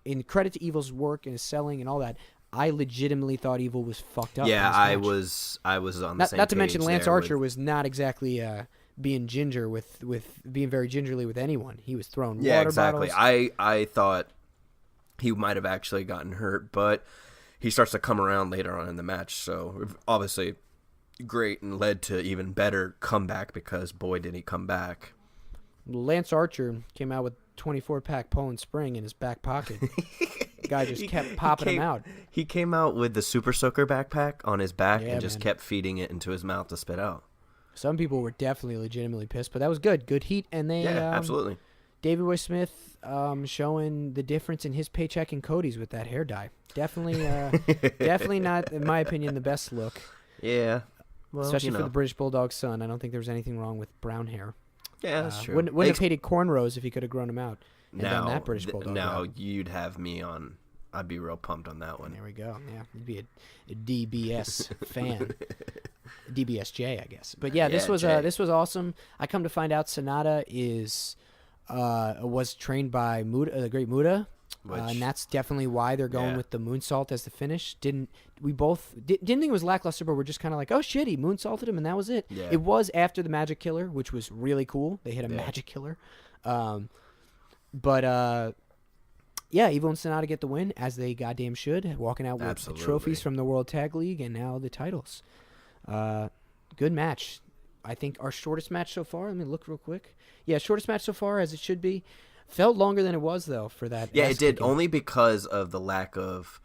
A: In credit to Evil's work and his selling and all that, I legitimately thought Evil was fucked up.
B: Yeah, I was on the same page.
A: Not to mention Lance Archer was not exactly being being very gingerly with anyone. He was throwing water bottles.
B: I thought he might have actually gotten hurt, but he starts to come around later on in the match. So obviously great, and led to even better comeback because boy did he come back.
A: Lance Archer came out with 24-pack Poland Spring in his back pocket. The guy just kept popping them out.
B: He came out with the Super Soaker backpack on his back and just kept feeding it into his mouth to spit out.
A: Some people were definitely legitimately pissed, but that was good. Good heat, and they
B: absolutely.
A: Davey Boy Smith showing the difference in his paycheck and Cody's with that hair dye. Definitely not, in my opinion, the best look.
B: Yeah. Well,
A: especially for the British Bulldog's son. I don't think there was anything wrong with brown hair.
B: Yeah, that's true.
A: Wouldn't have hated cornrows if he could have grown them out and done that British Bulldog.
B: Now you'd have me on. I'd be real pumped on that one.
A: There we go. Yeah, you'd be a DBS fan. DBSJ, I guess. But yeah, this was awesome. I come to find out Sonata was trained by Muda, the great Muda. And that's definitely why they're going with the moonsault as the finish. Didn't think it was lackluster, but we're just kind of like, oh shit, he moonsaulted him and that was it.
B: Yeah.
A: It was after the Magic Killer, which was really cool. They hit a Magic Killer. Evil and Sonata get the win, as they goddamn should, walking out with the trophies from the World Tag League and now the titles. Good match. I think our shortest match so far. Let me look real quick. Yeah, shortest match so far, as it should be. Felt longer than it was, though, for that.
B: Yeah, it did, only because of the lack of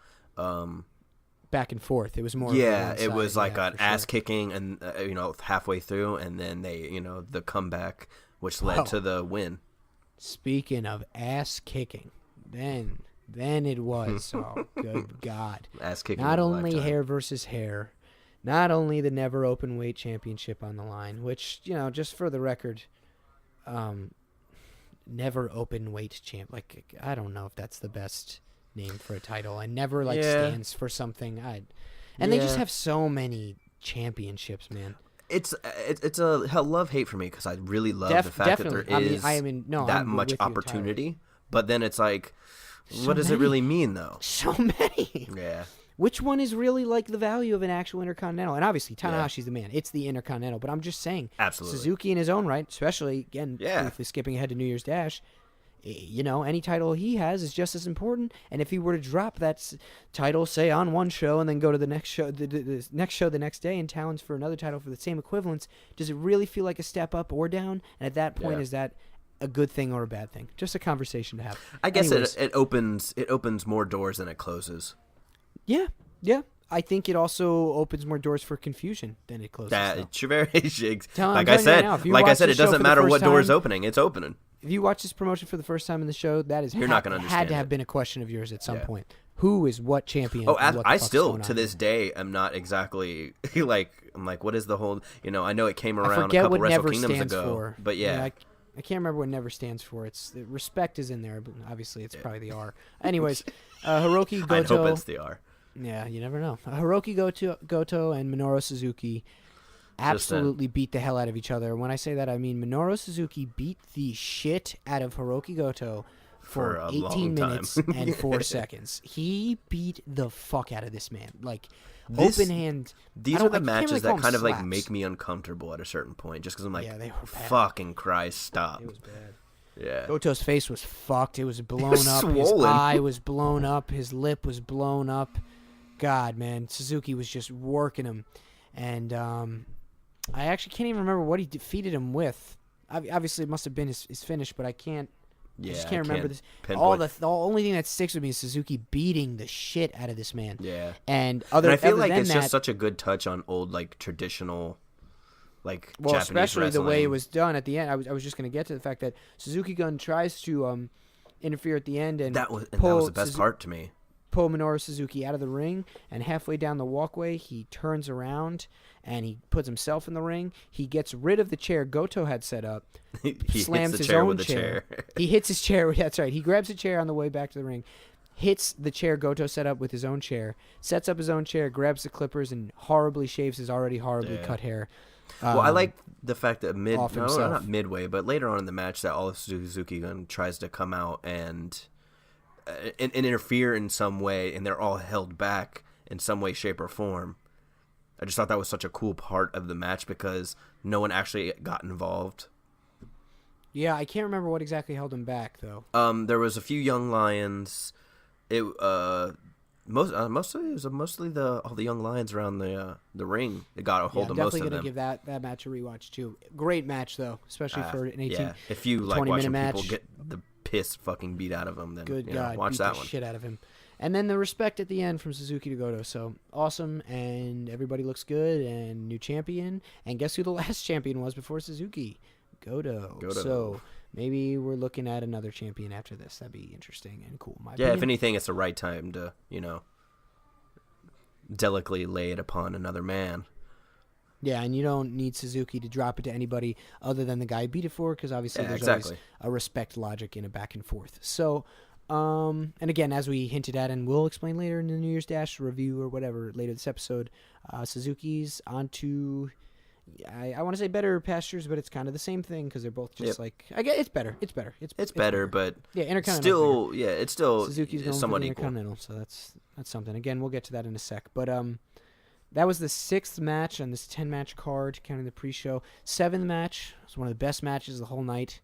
A: back and forth. It was more.
B: Yeah, it was like an ass kicking, and halfway through, and then they, the comeback, which led to the win.
A: Speaking of ass kicking, then it was. Oh, good God!
B: Ass kicking.
A: Not only hair versus hair, not only the never open weight championship on the line, which just for the record, never open weight champ. I don't know if that's the best name for a title. I never stands for something. They just have so many championships, man.
B: It's a love-hate for me because I really love the fact that there is that much opportunity. But then it's like, what does it really mean, though?
A: So many.
B: Yeah.
A: Which one is really the value of an actual Intercontinental? And obviously, Tanahashi's the man. It's the Intercontinental. But I'm just saying,
B: absolutely,
A: Suzuki in his own right, especially, again, briefly skipping ahead to New Year's Dash, any title he has is just as important. And if he were to drop that title, say, on one show and then go to the next show, the next show the next day and challenge for another title for the same equivalence, does it really feel like a step up or down? And at that point, is that a good thing or a bad thing? Just a conversation to have.
B: I guess it opens more doors than it closes.
A: Yeah. I think it also opens more doors for confusion than it closes.
B: Like I said, it doesn't matter what door is opening; it's opening.
A: If you watch this promotion for the first time in the show,
B: you're not going to understand.
A: Had to have been a question of yours at some point. Who is what champion?
B: I still to this day am not exactly I'm like, what is the whole? I know it came around a couple Wrestle Kingdoms ago, but
A: I can't remember what never stands for. It's respect is in there, but obviously it's probably the R. Anyways, Hiroki Goto.
B: I hope it's the R.
A: Yeah, you never know. Hiroki Goto and Minoru Suzuki absolutely beat the hell out of each other. When I say that, I mean Minoru Suzuki beat the shit out of Hiroki Goto for 18 minutes and 4 seconds. He beat the fuck out of this man. Like, open hand.
B: These are the matches that kind of like make me uncomfortable at a certain point, just because I'm like, they were fucking Christ, stop.
A: It was bad.
B: Yeah.
A: Goto's face was fucked. It was blown up.
B: Swollen.
A: His eye was blown up. His lip was blown up. God, man, Suzuki was just working him, and I actually can't even remember what he defeated him with. Obviously, it must have been his finish, but I can't.
B: Yeah,
A: I just can't remember this.
B: Pinpoint.
A: The only thing that sticks with me is Suzuki beating the shit out of this man.
B: Yeah,
A: and
B: I feel like it's just such a good touch on old like traditional, like Japanese
A: especially
B: wrestling.
A: the way it was done at the end. I was just going to get to the fact that Suzuki Gun tries to interfere at the end, and
B: that was the best part to me.
A: Pull Minoru Suzuki out of the ring, and halfway down the walkway, he turns around and he puts himself in the ring. He gets rid of the chair Goto had set up.
B: He
A: slams
B: hits the
A: his
B: chair
A: own
B: with the
A: chair.
B: chair.
A: He hits his chair. That's right. He grabs a chair on the way back to the ring, hits the chair Goto set up with his own chair, sets up his own chair, grabs the clippers, and horribly shaves his already horribly cut hair.
B: Well, I like the fact that
A: not
B: midway, but later on in the match, that all of Suzuki Gun tries to come out and interfere in some way, and they're all held back in some way, shape, or form. I just thought that was such a cool part of the match because no one actually got involved.
A: Yeah, I can't remember what exactly held him back though.
B: There was a few young lions. It mostly all the young lions around the ring. It got a hold of most of them.
A: Definitely gonna give that match a rewatch too. Great match though, especially for an 18.
B: Yeah, if you like watching
A: match.
B: people get the piss fucking beat out of them, then
A: good God,
B: watch
A: beat
B: that
A: the
B: one.
A: Shit out of him. And then the respect at the end from Suzuki to Goto. So awesome, and everybody looks good, and new champion. And guess who the last champion was before Suzuki? Goto. So maybe we're looking at another champion after this. That'd be interesting and cool.
B: If anything, it's the right time to, delicately lay it upon another man.
A: Yeah, and you don't need Suzuki to drop it to anybody other than the guy he beat it for, because obviously there's always a respect logic in a back and forth. So, and again, as we hinted at, and we'll explain later in the New Year's Dash review or whatever later this episode, Suzuki's onto, I want to say better pastures, but it's kind of the same thing because they're both just like, I guess it's better. It's better. It's better,
B: but
A: yeah, Intercontinental.
B: It's still
A: Suzuki's going
B: somewhat
A: for the
B: equal.
A: Intercontinental, so that's something. Again, we'll get to that in a sec, but that was the 6th match on this 10-match card, counting the pre-show. 7th match was one of the best matches of the whole night.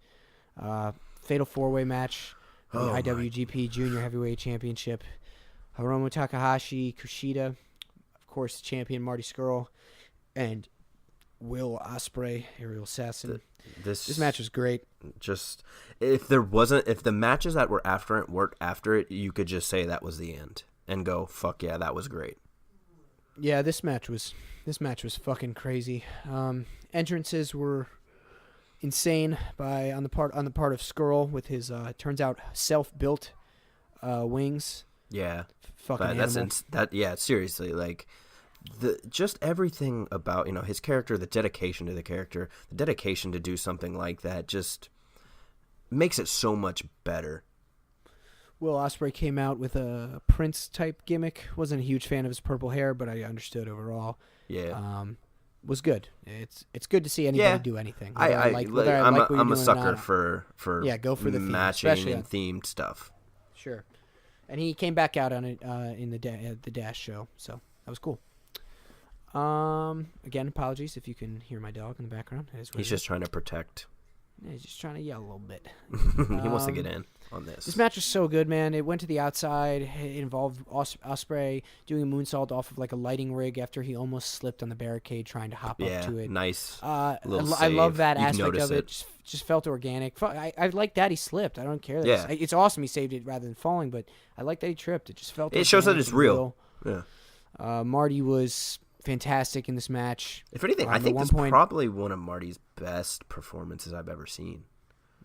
A: Fatal 4-way match, the IWGP Junior Heavyweight Championship. Hiromu Takahashi, Kushida, of course, the champion Marty Scurll, and Will Ospreay, Aerial Assassin. This match was great.
B: Just if the matches that were after it weren't after it, you could just say that was the end and go, fuck yeah, that was great.
A: Yeah, this match was fucking crazy. Entrances were insane on the part of Scurll with his turns out self-built wings.
B: Yeah,
A: fucking
B: seriously, like just everything about his character, the dedication to the character, the dedication to do something like that just makes it so much better.
A: Will Ospreay came out with a Prince-type gimmick. Wasn't a huge fan of his purple hair, but I understood overall.
B: Yeah.
A: Was good. It's good to see anybody do anything.
B: I'm a sucker for
A: go for the theme,
B: matching and themed stuff.
A: Sure. And he came back out on it in the Dash show, so that was cool. Again, apologies if you can hear my dog in the background.
B: He's just trying to protect.
A: Yeah, he's just trying to yell a little bit.
B: He wants to get in on this.
A: This match was so good, man. It went to the outside. It involved Ospreay doing a moonsault off of like a lighting rig after he almost slipped on the barricade trying to hop up to it.
B: Nice.
A: I love that aspect of it. Just felt organic. I like that he slipped. I don't care. It's awesome he saved it rather than falling, but I like that he tripped. It just felt.
B: It shows that it's real. Yeah.
A: Marty was fantastic in this match.
B: If anything, I think this is probably one of Marty's best performances I've ever seen.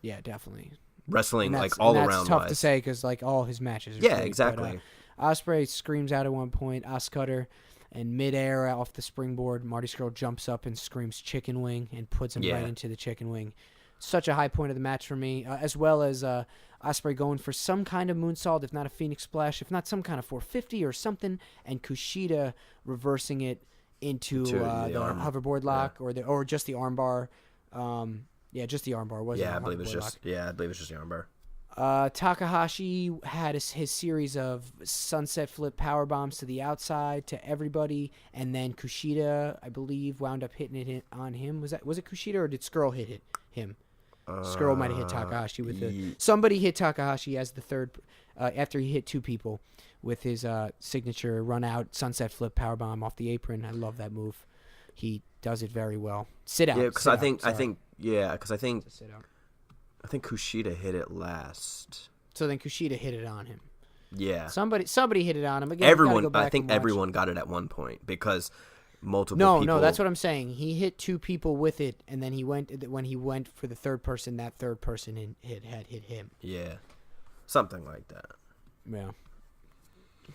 A: Yeah, definitely.
B: Wrestling all around.
A: That's tough to say because all his matches. Are great,
B: exactly.
A: But, Ospreay screams out at one point, Oscutter, and midair off the springboard, Marty Scurll jumps up and screams "chicken wing" and puts him right into the chicken wing. such a high point of the match for me, as well as Ospreay going for some kind of moonsault, if not a Phoenix Splash, if not some kind of 450 or something, and Kushida reversing it into the hoverboard lock or just the armbar. Just the armbar. Wasn't
B: I believe it's just the armbar.
A: Takahashi had his series of sunset flip power bombs to the outside to everybody, and then Kushida, I believe, wound up hitting it on him. Was it Kushida or did Skrull hit him? Skrull might have hit Takahashi with somebody hit Takahashi as the third after he hit two people with his signature run out sunset flip power bomb off the apron. I love that move. He does it very well. Sit out.
B: Yeah, because I think Kushida hit it last.
A: So then Kushida hit it on him.
B: Yeah.
A: Somebody hit it on him. Again,
B: I think everyone got it at one point because multiple people.
A: No, that's what I'm saying. He hit two people with it, and then when he went for the third person, that third person had hit him.
B: Yeah. Something like that.
A: Yeah.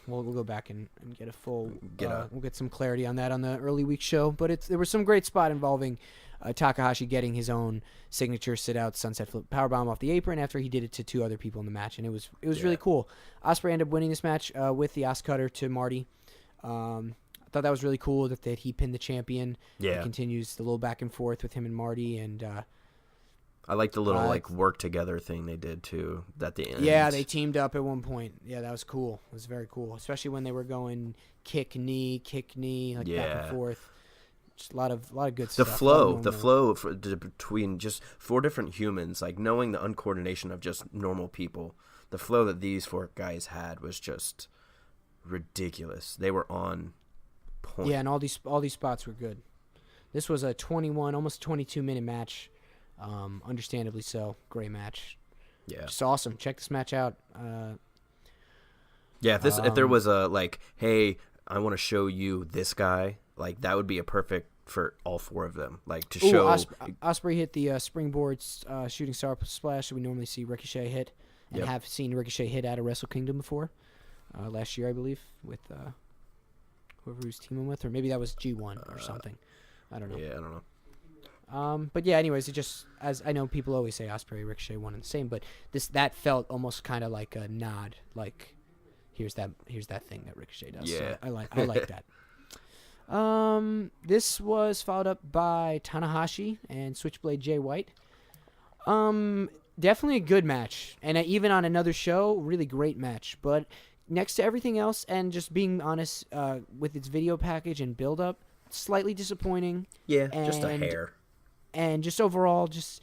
A: We'll go back and get a full. We'll get some clarity on that on the early week show. But there was some great spot involving Takahashi getting his own signature sit-out sunset flip powerbomb off the apron after he did it to two other people in the match, and it was really cool. Ospreay ended up winning this match with the Os Cutter to Marty. I thought that was really cool that he pinned the champion.
B: Yeah,
A: it continues the little back and forth with him and Marty, and
B: I like the little work together thing they did too at the end.
A: Yeah, they teamed up at one point. Yeah, that was cool. It was very cool, especially when they were going kick knee, back and forth. Just a lot of good stuff.
B: The flow between just four different humans, like knowing the uncoordination of just normal people. The flow that these four guys had was just ridiculous. They were on point.
A: Yeah, and all these spots were good. This was a 21, almost 22-minute match. Understandably so. Great match.
B: Yeah.
A: Just awesome. Check this match out.
B: If there was a hey, I want to show you this guy, that would be a perfect for all four of them. To show
A: Ospreay hit the springboard shooting star splash that we normally see Ricochet hit, and have seen Ricochet hit at a Wrestle Kingdom before. Last year, I believe, with whoever he was teaming with, or maybe that was G1 or something. I don't know.
B: Yeah, I don't know.
A: But yeah, anyways, it just, as I know people always say Ospreay, Ricochet, one and the same, but that felt almost kind of like a nod, here's that thing that Ricochet does.
B: Yeah.
A: So I like that. This was followed up by Tanahashi and Switchblade Jay White. Definitely a good match, and even on another show, really great match. But next to everything else, and just being honest, with its video package and build up, slightly disappointing.
B: Yeah, just a hair.
A: And just overall, just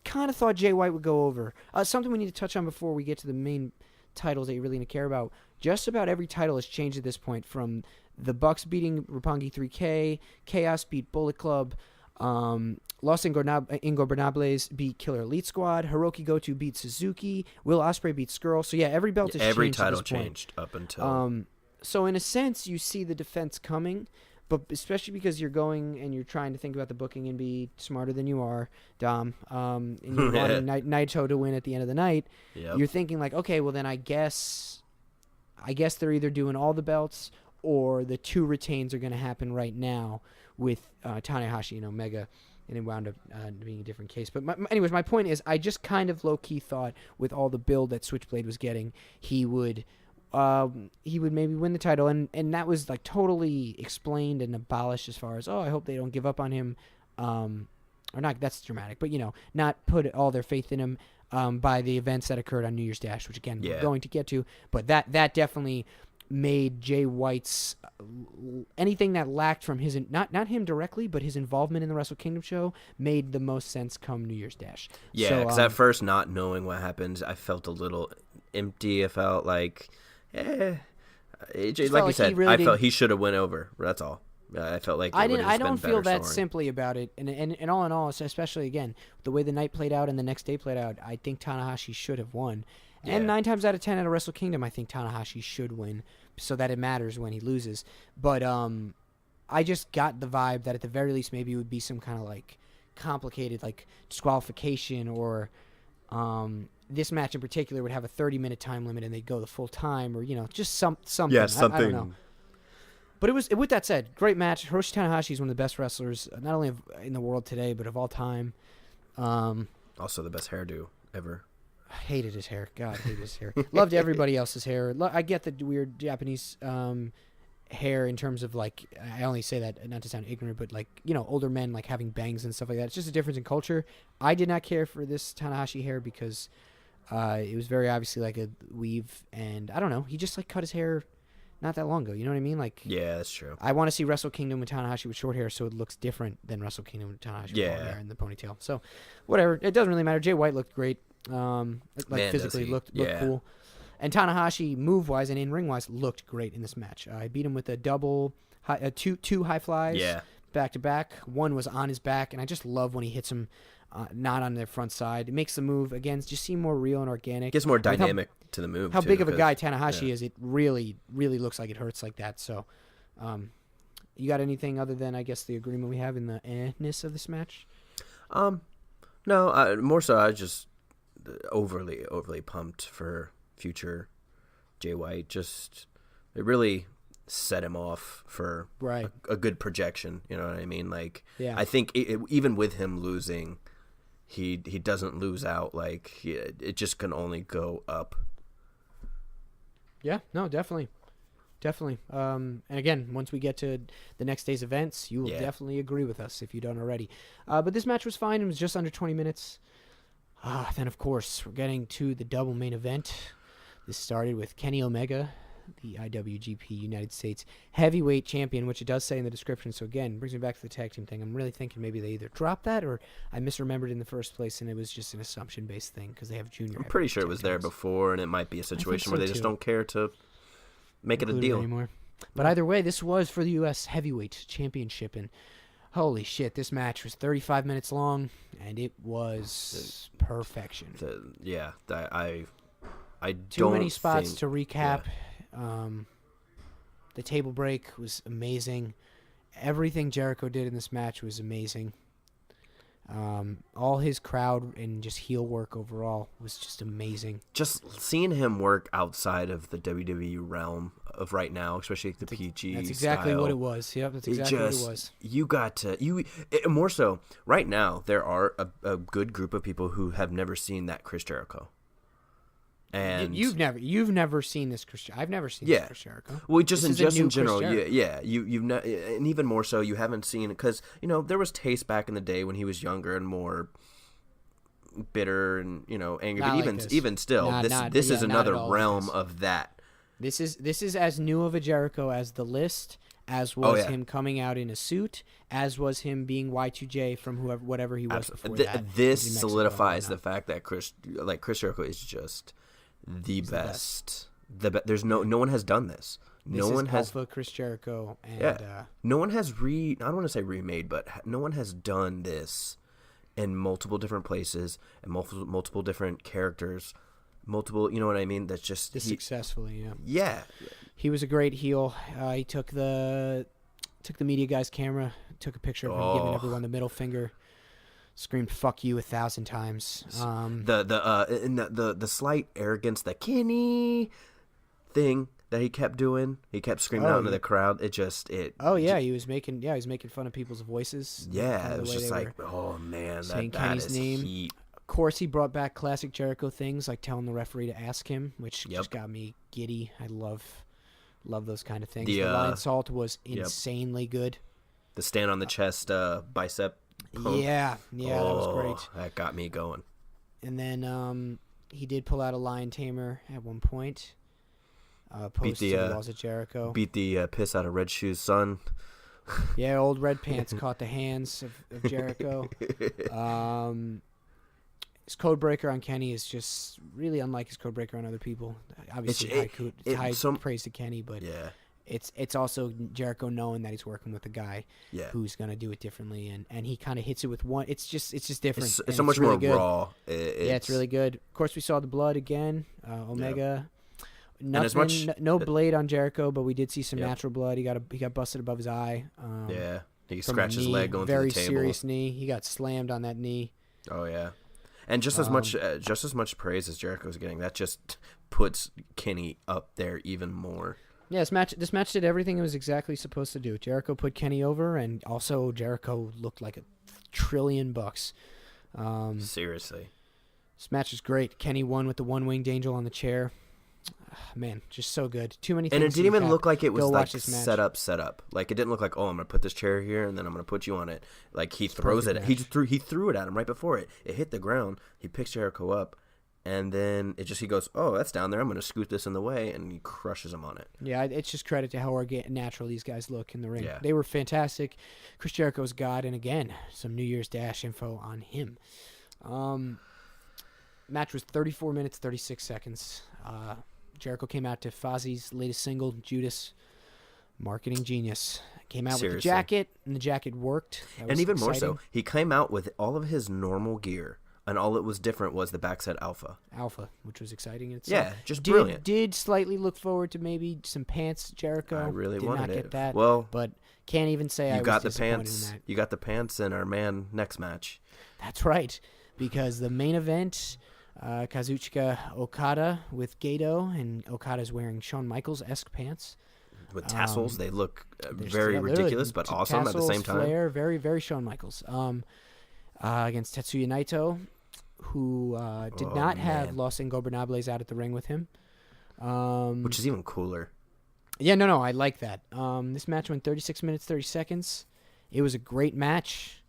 A: kind of thought Jay White would go over. Something we need to touch on before we get to the main titles that you really need to care about. Just about every title has changed at this point, from the Bucks beating Roppongi 3K, Chaos beat Bullet Club, Los Ingobernables beat Killer Elite Squad, Hiroki Goto beat Suzuki, Will Ospreay beat Skrull. So yeah, every belt has changed.
B: Every title
A: at this point.
B: changed up until.
A: So in a sense, you see the defense coming. But especially because you're going and you're trying to think about the booking and be smarter than you are, Dom, and you're wanting Naito to win at the end of the night, You're thinking okay, well then I guess they're either doing all the belts or the two retains are going to happen right now with Tanahashi and Omega, and it wound up being a different case. But anyways, my point is, I just kind of low-key thought with all the build that Switchblade was getting, he would maybe win the title, and that was totally explained and abolished as far as, I hope they don't give up on him, or not, that's dramatic, but not put all their faith in him by the events that occurred on New Year's Dash, which again we're going to get to, but that definitely made Jay White's anything that lacked from his not him directly, but his involvement in the Wrestle Kingdom show made the most sense come New Year's Dash.
B: Yeah, because at first, not knowing what happens, I felt a little empty. I felt AJ, like you said, I felt he should have went over. That's all. I felt like
A: I don't feel that simply about it, and all in all, especially again the way the night played out and the next day played out, I think Tanahashi should have won. Yeah. And 9 times out of 10 at a Wrestle Kingdom, I think Tanahashi should win, so that it matters when he loses. But I just got the vibe that at the very least maybe it would be some kind of complicated disqualification, or this match in particular would have a 30-minute time limit and they'd go the full time, or just something.
B: Yeah, something.
A: I don't know. But with that said, great match. Hiroshi Tanahashi is one of the best wrestlers, not only in the world today, but of all time.
B: Also the best hairdo ever.
A: I hated his hair. God, I hated his hair. Loved everybody else's hair. I get the weird Japanese hair in terms of like, I only say that not to sound ignorant, but like, older men like having bangs and stuff like that. It's just a difference in culture. I did not care for this Tanahashi hair because it was very obviously like a weave, and I don't know, he just like cut his hair not that long ago. You know what I mean? Like,
B: yeah, that's true.
A: I want to see Wrestle Kingdom with Tanahashi with short hair, so it looks different than Wrestle Kingdom with Tanahashi with long hair and the ponytail. So, whatever. It doesn't really matter. Jay White looked great. Physically looked cool. And Tanahashi, move-wise and in-ring-wise, looked great in this match. I beat him with a two high flies back-to-back. One was on his back, and I just love when he hits him not on their front side. It makes the move, again, just seem more real and organic.
B: Gets more dynamic to the move,
A: How big of a guy Tanahashi is, it really, really looks like it hurts like that. So, you got anything other than, I guess, the agreement we have in the ness of this match?
B: No, more so I just overly pumped for future Jay White. Just it really set him off for a good projection. You know what I mean? Like, I think even with him losing, he doesn't lose out. Like, it just can only go up.
A: Yeah, no, definitely. And again, once we get to the next day's events, you will definitely agree with us if you don't already. But this match was fine. It was just under 20 minutes. Then, of course, we're getting to the double main event. This started with Kenny Omega, the IWGP United States Heavyweight Champion, which it does say in the description. So, again, brings me back to the tag team thing. I'm really thinking maybe they either dropped that or I misremembered in the first place, and it was just an assumption-based thing because they have junior.
B: I'm pretty sure it was there before, and it might be a situation where they just don't care to make it a deal
A: anymore. But either way, this was for the U.S. Heavyweight Championship, and holy shit, this match was 35 minutes long, and it was perfection.
B: I
A: Too many spots to recap. The table break was amazing. Everything Jericho did in this match was amazing. All his crowd and just heel work overall was just amazing.
B: Just seeing him work outside of the WWE realm of right now, especially the PG
A: That's exactly
B: style,
A: what it was. Yep, that's exactly what it was.
B: You got to more so right now. There are a good group of people who have never seen that Chris Jericho. And
A: you've never seen this Chris. I've never seen this Chris Jericho.
B: Well, just in general, you've not, and even more so, you haven't seen it because there was taste back in the day when he was younger and more bitter and angry.
A: Not
B: but
A: like
B: even still, this is another realm of that.
A: This is as new of a Jericho as the List, as was him coming out in a suit, as was him being Y2J from whatever he was before that.
B: This solidifies the fact that Chris Jericho is just the best. There's no one has done this. No one has
A: Alpha Chris Jericho, and
B: no one has I don't want to say remade, but no one has done this in multiple different places and multiple different characters, you know what I mean? That's just
A: successfully,
B: yeah.
A: He was a great heel. He took the media guy's camera, took a picture of him giving everyone the middle finger. Screamed "fuck you" 1,000 times.
B: The slight arrogance, the Kenny thing that he kept doing, he kept screaming out into the crowd. He was making fun of people's voices. Yeah, it was just like, oh man,
A: saying
B: that
A: Kenny's
B: is
A: name.
B: heat.
A: Of course, he brought back classic Jericho things like telling the referee to ask him, which just got me giddy. I love those kind of things. The Lion Salt was insanely good.
B: The stand on the chest, bicep. Pump.
A: Yeah, that was great.
B: That got me going.
A: And then he did pull out a lion tamer at one point. Post to the walls of Jericho.
B: Beat the piss out of Red Shoe's son.
A: Yeah, old Red Pants caught the hands of Jericho. His code breaker on Kenny is just really unlike his code breaker on other people. Obviously, high praise to Kenny, but it's also Jericho knowing that he's working with a guy who's gonna do it differently, and he kind of hits it with one. It's just different.
B: It's so much really more raw.
A: It's really good. Of course, we saw the blood again. Omega. No blade on Jericho, but we did see some natural blood. He got busted above his eye.
B: He scratched his leg going through the table.
A: Very serious knee. He got slammed on that knee.
B: Oh yeah. And just as much praise as Jericho's getting, that just puts Kenny up there even more.
A: Yeah, this match did everything it was exactly supposed to do. Jericho put Kenny over, and also Jericho looked like $1 trillion.
B: Seriously.
A: This match is great. Kenny won with the one-winged angel on the chair. Man, just so good. Too many things.
B: And it didn't even look like it was like set up. Like it didn't look like, oh, I'm gonna put this chair here and then I'm gonna put you on it. Like he throws it. He threw it at him right before it hit the ground. He picks Jericho up, and then he goes, oh, that's down there. I'm gonna scoot this in the way, and he crushes him on it.
A: Yeah, it's just credit to how natural these guys look in the ring.
B: Yeah.
A: They were fantastic. Chris Jericho's God, and again, some New Year's Dash info on him. Match was 34 minutes 36 seconds. Jericho came out to Fozzie's latest single, Judas. Marketing genius. Came out with the jacket, and the jacket worked.
B: And even more so, he came out with all of his normal gear, and all that was different was the back said Alpha.
A: Alpha, which was exciting in itself.
B: Yeah, just brilliant.
A: Did slightly look forward to maybe some pants, Jericho.
B: I really
A: did
B: wanted
A: not get
B: it.
A: that.
B: Well,
A: but can't even say I was disappointed in that.
B: You got the pants in our man next match.
A: That's right, because the main event... Kazuchika Okada with Gato, and Okada's wearing Shawn Michaels-esque pants.
B: With tassels, they look very ridiculous, but awesome at the same time.
A: Flair, very, very Shawn Michaels. Against Tetsuya Naito, who did not have Los Ingobernables out at the ring with him.
B: Which is even cooler.
A: Yeah, no, I like that. This match went 36 minutes, 30 seconds. It was a great match.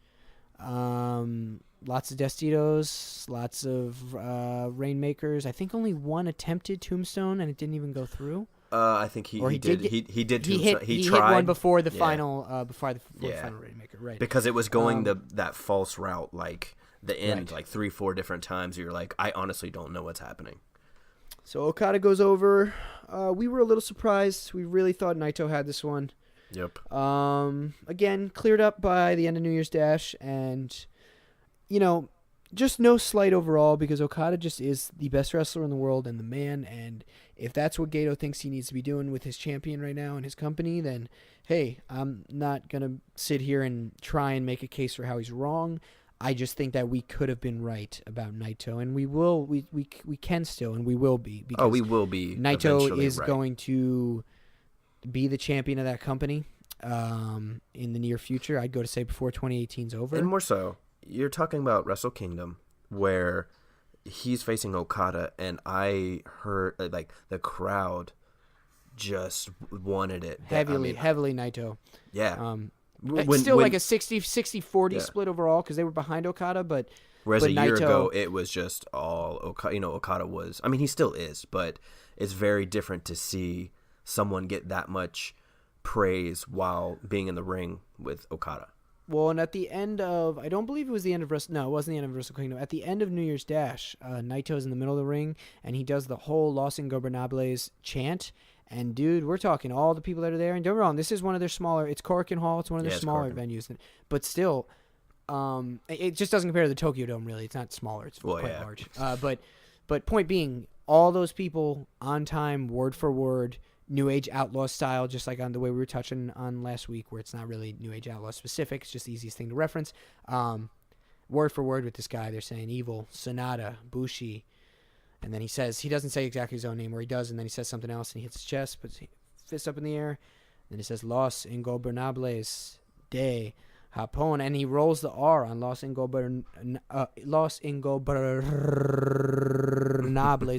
A: Lots of Destitos, lots of Rainmakers. I think only one attempted Tombstone, and it didn't even go through.
B: I think he did. He did. He tried.
A: Hit one before the final. Before the final Rainmaker, right?
B: Because it was going that false route, like the end, like 3-4 different times. You're like, I honestly don't know what's happening.
A: So Okada goes over. We were a little surprised. We really thought Naito had this one.
B: Yep.
A: Again, cleared up by the end of New Year's Dash, and just no slight overall, because Okada just is the best wrestler in the world and the man, and if that's what Gato thinks he needs to be doing with his champion right now in his company, then hey, I'm not going to sit here and try and make a case for how he's wrong. I just think that we could have been right about Naito, and we will. We can still, and we will be.
B: Because we will be.
A: Naito is going to be the champion of that company in the near future. I'd go to say before 2018 is over.
B: And more so, you're talking about Wrestle Kingdom, where he's facing Okada, and I heard like the crowd just wanted it
A: heavily Naito.
B: Yeah.
A: Still like a 60-40 split overall, because they were behind Okada, but
B: whereas a year
A: Naito,
B: ago it was just all Okada. Okada was. I mean, he still is, but it's very different to see someone get that much praise while being in the ring with Okada.
A: Well, and at the end of, I don't believe it was the end of No, it wasn't the end of Wrestle Kingdom. At the end of New Year's Dash, Naito's in the middle of the ring, and he does the whole Los Ingobernables chant. And, dude, we're talking all the people that are there. And don't get me wrong, this is one of their smaller, it's Korakuen Hall. It's one of their smaller venues. But still, it just doesn't compare to the Tokyo Dome, really. It's not smaller. It's quite large. But point being, all those people on time, word for word, New Age Outlaw style, just like on the way we were touching on last week, where it's not really New Age Outlaw specific. It's just the easiest thing to reference. Word for word with this guy, they're saying Evil, Sonata, Bushi. And then he doesn't say exactly his own name, or he does, and then he says something else, and he hits his chest, puts his fist up in the air. Then he says, Los Ingobernables de Japón, and he rolls the R on Los Ingobernables.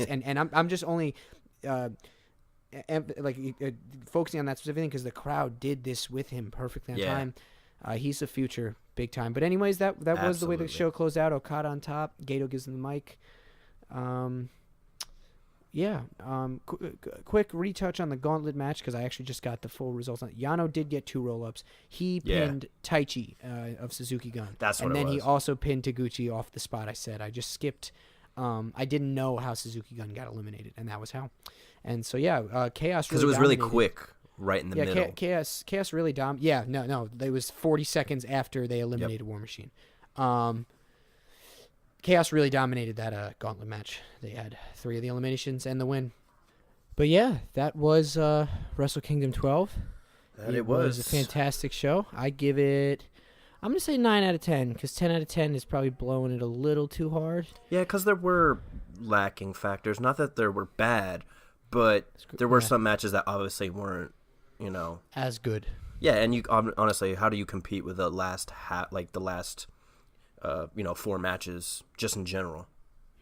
A: and I'm just only focusing on that specific thing because the crowd did this with him perfectly on time. He's the future, big time. But anyways, that was the way the show closed out. Okada on top. Gato gives him the mic. Quick retouch on the gauntlet match, because I actually just got the full results on it. Yano did get 2 roll-ups. He pinned Taichi of Suzuki Gun.
B: That's what
A: and
B: it
A: then
B: was.
A: He also pinned Taguchi off the spot I said. I just skipped. I didn't know how Suzuki Gun got eliminated, and that was how. And so, Chaos really
B: because it was
A: dominated.
B: really quick right in the middle.
A: Chaos really dominated. Yeah, no. It was 40 seconds after they eliminated War Machine. Chaos really dominated that gauntlet match. They had 3 of the eliminations and the win. But yeah, that was Wrestle Kingdom 12. It was a fantastic show. I give it, I'm going to say 9 out of 10, because 10 out of 10 is probably blowing it a little too hard.
B: Yeah, because there were lacking factors. Not that there were bad, but there were some matches that obviously weren't,
A: as good.
B: Yeah, and you honestly, how do you compete with the last 4 matches just in general.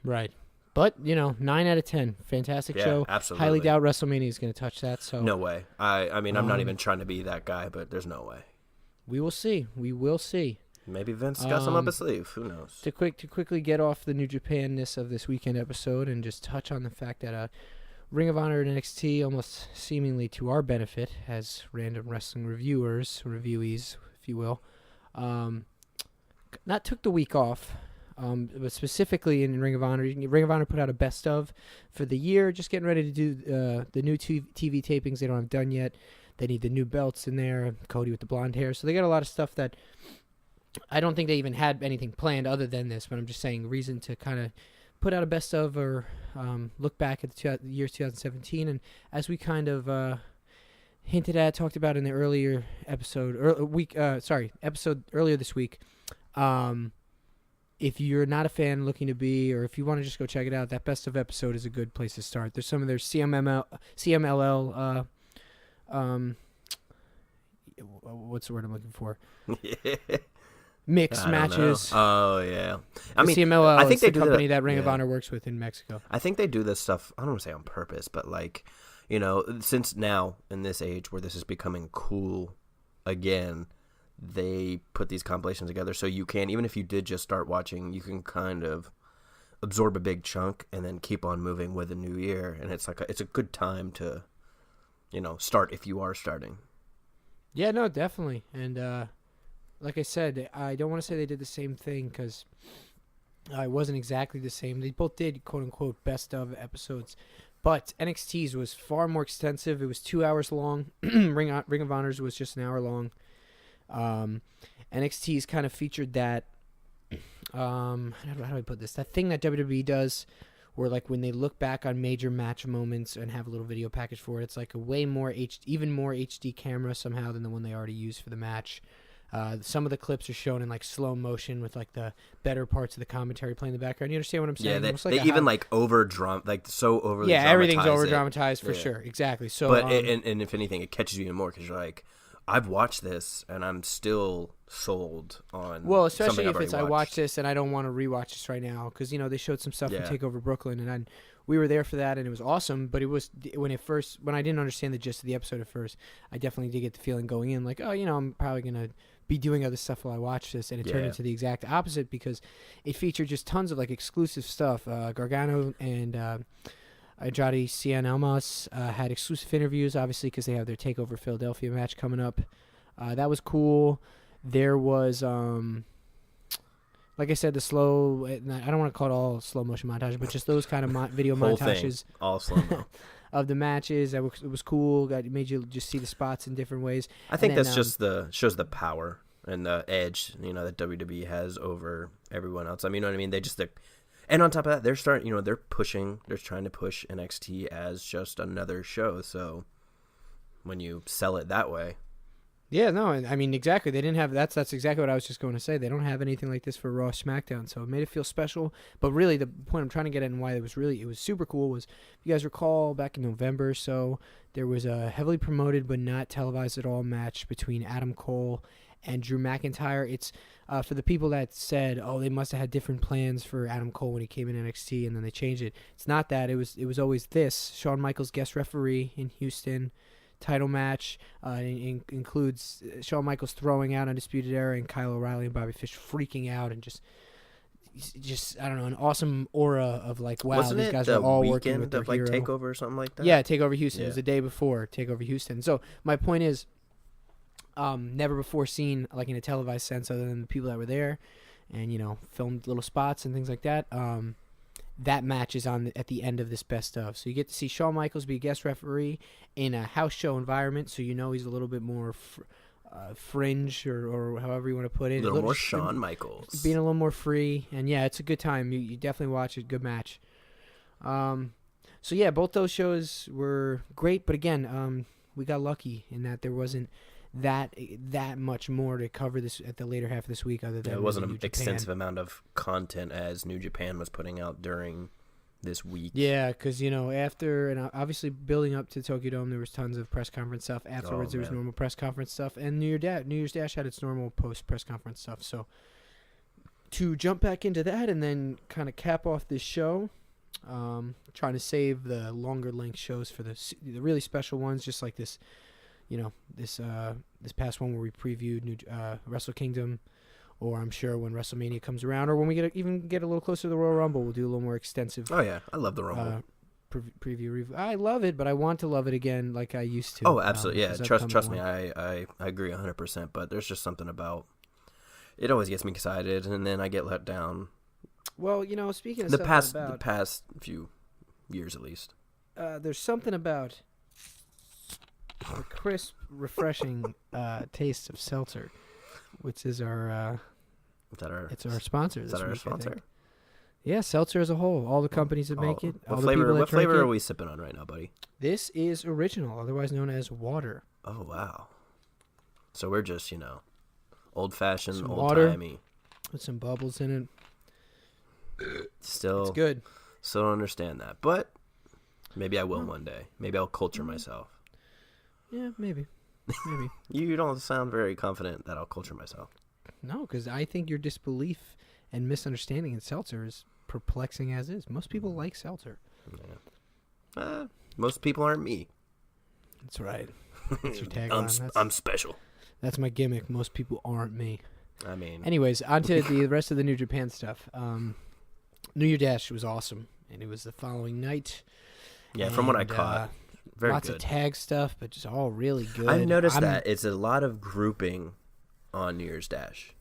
A: Right. But, 9 out of 10. Fantastic show.
B: Absolutely.
A: Highly doubt WrestleMania is going to touch that. So
B: no way. I mean, I'm not even trying to be that guy, but there's no way.
A: We will see. We will see.
B: Maybe Vince got some up his sleeve. Who knows?
A: To quickly get off the New Japan-ness of this weekend episode and just touch on the fact that Ring of Honor and NXT, almost seemingly to our benefit as random wrestling reviewees, if you will, not took the week off. But specifically in Ring of Honor put out a best of for the year, just getting ready to do the new TV tapings they don't have done yet. They need the new belts in there, Cody with the blonde hair. So they got a lot of stuff that I don't think they even had anything planned other than this, but I'm just saying reason to kind of put out a best of or look back at the year 2017. And as we kind of hinted at, talked about in the earlier episode, episode earlier this week, if you're not a fan looking to be, or if you want to just go check it out, that best of episode is a good place to start. There's some of their CMLL, what's the word I'm looking for? Mixed matches.
B: Oh yeah, I mean,
A: CMLL.
B: I think they
A: the company that Ring of Honor works with in Mexico.
B: I think they do this stuff. I don't want to say on purpose, but since now in this age where this is becoming cool again, they put these compilations together so you can, even if you did just start watching, you can kind of absorb a big chunk and then keep on moving with the new year. And it's it's a good time to, start if you are starting. Yeah,
A: no, definitely. And like I said, I don't want to say they did the same thing because it wasn't exactly the same. They both did quote unquote best of episodes, but NXT's was far more extensive. It was 2 hours long. Ring of Honor's was just an hour long. NXT's kind of featured that how do I put this, that thing that WWE does where when they look back on major match moments and have a little video package for it, it's a way more even more HD camera somehow than the one they already used for the match. Some of the clips are shown in slow motion with the better parts of the commentary playing in the background. You understand what I'm saying?
B: Yeah, they even over so overly
A: yeah, everything's over dramatized for sure. Exactly. So,
B: but and if anything, it catches you even more because you're I've watched this and I'm still sold on. Well,
A: especially if it's I watched this and I don't want to rewatch this right now because they showed some stuff from Takeover Brooklyn and we were there for that and it was awesome. But it was when I didn't understand the gist of the episode at first, I definitely did get the feeling going in I'm probably gonna be doing other stuff while I watch this, and it turned into the exact opposite because it featured just tons of exclusive stuff. Gargano and Andrade Cien Almas had exclusive interviews, obviously, because they have their TakeOver Philadelphia match coming up. That was cool. There was, like I said, the slow, I don't want to call it all slow motion montage, but just those kind of video montages.
B: Thing, all slow-mo.
A: Of the matches. It was cool. It made you just see the spots in different ways.
B: I think that's just shows the power and the edge, that WWE has over everyone else. I mean, you know what I mean? And on top of that, they're starting, they're trying to push NXT as just another show. So when you sell it that way.
A: Yeah, no, I mean, exactly. They didn't have, that's exactly what I was just going to say. They don't have anything like this for Raw SmackDown, so it made it feel special. But really, the point I'm trying to get at and why it was super cool was, if you guys recall, back in November or so, there was a heavily promoted but not televised at all match between Adam Cole and Drew McIntyre. It's for the people that said, oh, they must have had different plans for Adam Cole when he came in NXT and then they changed it. It's not that. It was always this. Shawn Michaels guest referee in Houston. Title match includes Shawn Michaels throwing out Undisputed Era and Kyle O'Reilly and Bobby Fish freaking out and just I don't know, an awesome aura of wow,
B: wasn't
A: these guys are all working with their hero.
B: Takeover or something like that?
A: Yeah, Takeover Houston. Yeah. It was the day before Takeover Houston. So my point is, never before seen in a televised sense other than the people that were there, and filmed little spots and things like that. That match is at the end of this best of. So you get to see Shawn Michaels be a guest referee in a house show environment, so he's a little bit more fringe or however you want to put it.
B: A little more Shawn Michaels.
A: Being a little more free. And, yeah, it's a good time. You definitely watch it. Good match. So, yeah, both those shows were great. But, again, we got lucky in that there wasn't that much more to cover this at the later half of this week other than
B: it wasn't an extensive amount of content as New Japan was putting out during this week.
A: Yeah, because after and obviously building up to Tokyo Dome, there was tons of press conference stuff. Afterwards, there was normal press conference stuff, and New Year's Dash had its normal post press conference stuff. So to jump back into that and then kind of cap off this show. Trying to save the longer length shows for the really special ones, just like this, this past one where we previewed Wrestle Kingdom, or I'm sure when WrestleMania comes around, or when we even get a little closer to the Royal Rumble, we'll do a little more extensive.
B: Oh yeah, I love the Rumble.
A: Preview review. I love it, but I want to love it again like I used to.
B: Oh, absolutely. Yeah, trust me. I agree 100%. But there's just something about it always gets me excited, and then I get let down.
A: Well, speaking of
B: the past few years at least,
A: there's something about the crisp, refreshing taste of seltzer, which is our it's our sponsor. Is that our sponsor? Yeah, seltzer as a whole. All the companies that make it.
B: What flavor are we sipping on right now, buddy?
A: This is original, otherwise known as water.
B: Oh wow! So we're just old-fashioned,
A: old-timey, with some bubbles in it.
B: Still,
A: it's good.
B: Still don't understand that, but maybe I will one day. Maybe I'll culture myself.
A: Yeah, maybe.
B: You don't sound very confident that I'll culture myself.
A: No, because I think your disbelief and misunderstanding in seltzer is perplexing as is. Most people like seltzer.
B: Yeah. Most people aren't me.
A: That's right. That's your tagline.
B: I'm special.
A: That's my gimmick. Most people aren't me.
B: I mean.
A: Anyways, on to the rest of the New Japan stuff. New Year Dash was awesome, and it was the following night.
B: Yeah, from what I caught, very
A: lots
B: good.
A: Of tag stuff, but just all really good.
B: I've noticed that it's a lot of grouping on New Year's Dash.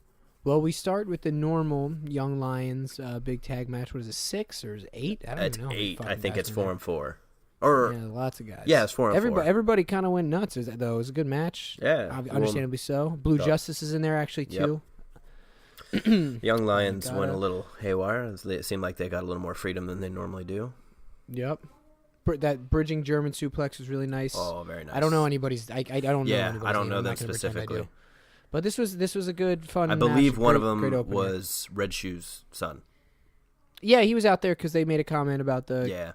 A: Well, we start with the normal Young Lions big tag match. What is it, 6 or 8? I don't know.
B: It's 8. I think it's 4 and 4. Or
A: yeah, lots of guys.
B: Yeah, it's 4 and 4.
A: Everybody kind of went nuts, though. It was a good match.
B: Yeah.
A: Understandably so. Blue Justice is in there, actually, too.
B: Yep. Young Lions went a little haywire. It seemed like they got a little more freedom than they normally do.
A: Yep. That bridging German suplex was really nice.
B: Oh, very nice.
A: I don't know anybody's. I don't know.
B: Yeah, I don't know them specifically.
A: But this was a good, fun match.
B: I believe one of them was Red Shoe's son.
A: Yeah, he was out there because they made a comment about the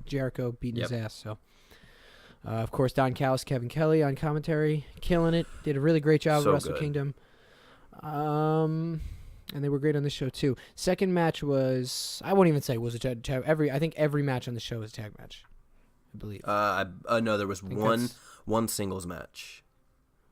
A: Jericho beating his ass. So, of course, Don Callis, Kevin Kelly on commentary, killing it. Did a really great job at Wrestle Kingdom. And they were great on the show too. Second match was, I won't even say was a tag. I think every match on the show was a tag match. I believe.
B: No, there was one singles match.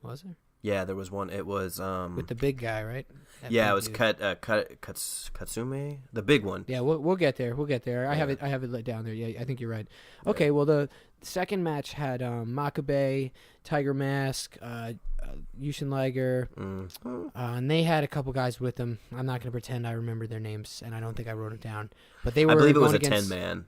A: Was there?
B: Yeah, there was one. It was
A: with the big guy, right?
B: Yeah, it was Katsume, the big one.
A: Yeah, we'll get there. We'll get there. Yeah. I have it let down there. Yeah, I think you're right. Okay, well the second match had Makabe, Tiger Mask, Yushin Liger, and they had a couple guys with them. I'm not going to pretend I remember their names, and I don't think I wrote it down. But they were.
B: I believe it was a 10-man.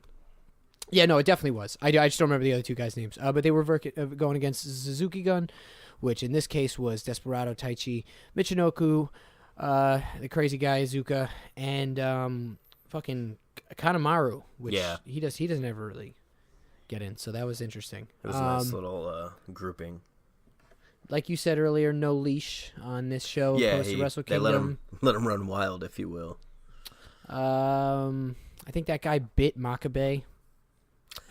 A: Yeah, no, it definitely was. I just don't remember the other two guys' names. But they were going against Suzuki Gun, which in this case was Desperado, Taichi, Michinoku, the crazy guy Iizuka, and fucking Kanemaru, which he doesn't ever really get in. So that was interesting.
B: It was a nice little grouping.
A: Like you said earlier, no leash on this show.
B: Yeah,
A: Wrestle
B: they
A: Kingdom.
B: let him run wild, if you will.
A: I think that guy bit Makabe.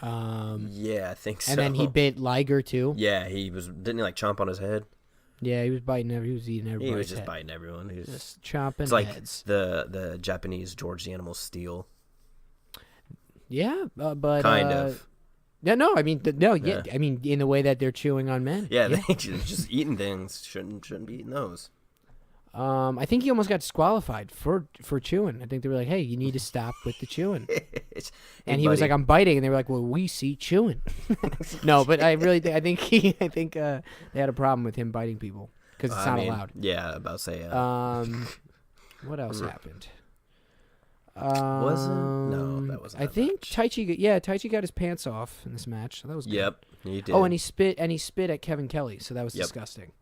B: Yeah, I think so.
A: And then he bit Liger too.
B: Yeah, didn't he chomp on his head?
A: Yeah, he was biting he was eating everybody.
B: He was just biting everyone. He was
A: just chomping
B: it's like
A: heads.
B: The Japanese George the Animal Steel.
A: Yeah, but
B: kind of.
A: Yeah, no, I mean, I mean, in the way that they're chewing on men.
B: Yeah, they just eating things. Shouldn't be eating those.
A: I think he almost got disqualified for chewing. I think they were like, "Hey, you need to stop with the chewing." And he was like, "I'm biting," and they were like, "Well, we see chewing." No, but I think they had a problem with him biting people because it's not allowed.
B: Yeah, about to say.
A: What else happened?
B: No, that wasn't.
A: I think Taichi got his pants off in this match. So that was good.
B: Yep, he did.
A: Oh, and he spit at Kevin Kelly, so that was disgusting.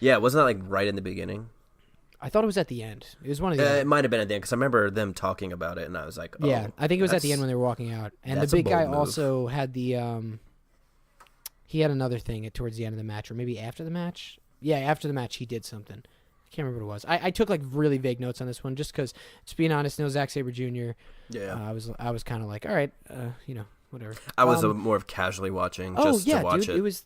B: Yeah, wasn't that right in the beginning?
A: I thought it was at the end. It was one of the.
B: It might have been at the end because I remember them talking about it, and I was like, "Oh,
A: yeah." I think it was at the end when they were walking out, and the big guy also had the. He had another thing towards the end of the match, or maybe after the match. Yeah, after the match, he did something. I can't remember what it was. I took really vague notes on this one, just because, to be honest, no Zack Sabre Jr.
B: Yeah.
A: I was kind of like, all right, whatever.
B: I was more of casually watching, just to watch it.
A: It was